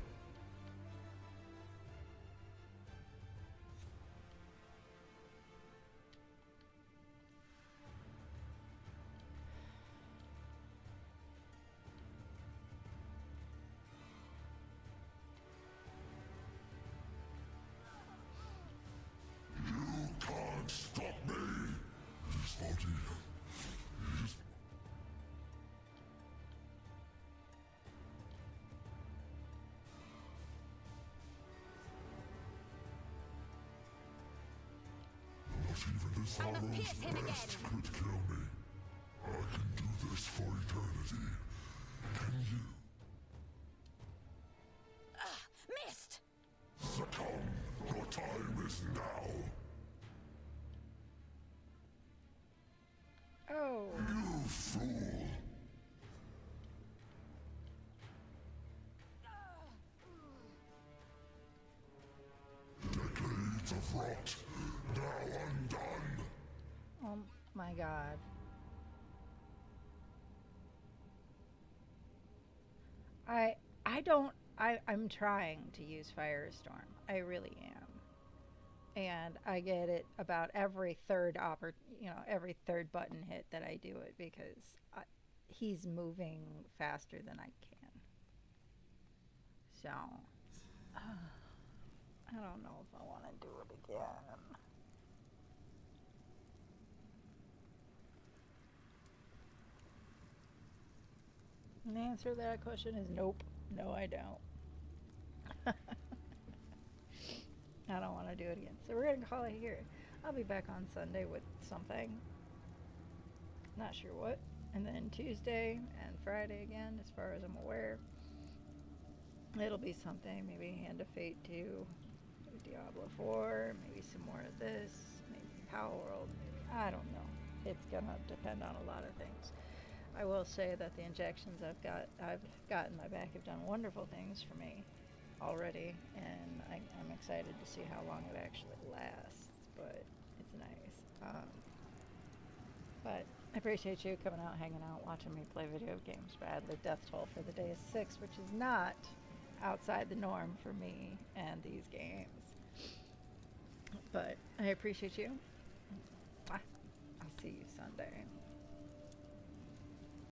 You can't stop me. His body is not even the I must pierce Sorrow's him best again. could kill me. I can do this for eternity. Can you? Missed! Succumb. Your time is now. Oh. You fool. Decades of rot, now undone. Oh my god. I'm trying to use Firestorm. I really am. And I get it about every third every third button hit that I do it because he's moving faster than I can. So I don't know if I want to do it again. And the answer to that question is nope. No, I don't. I don't want to do it again. So we're going to call it here. I'll be back on Sunday with something. Not sure what. And then Tuesday and Friday again, as far as I'm aware. It'll be something. Maybe Hand of Fate 2. Maybe Diablo 4. Maybe some more of this. Maybe Power World. Maybe, I don't know. It's going to depend on a lot of things. I will say that the injections I've got in my back have done wonderful things for me already, and I'm excited to see how long it actually lasts, but it's nice. But I appreciate you coming out, hanging out, watching me play video games badly. Death toll for the day is 6, which is not outside the norm for me and these games. But I appreciate you. I'll see you Sunday.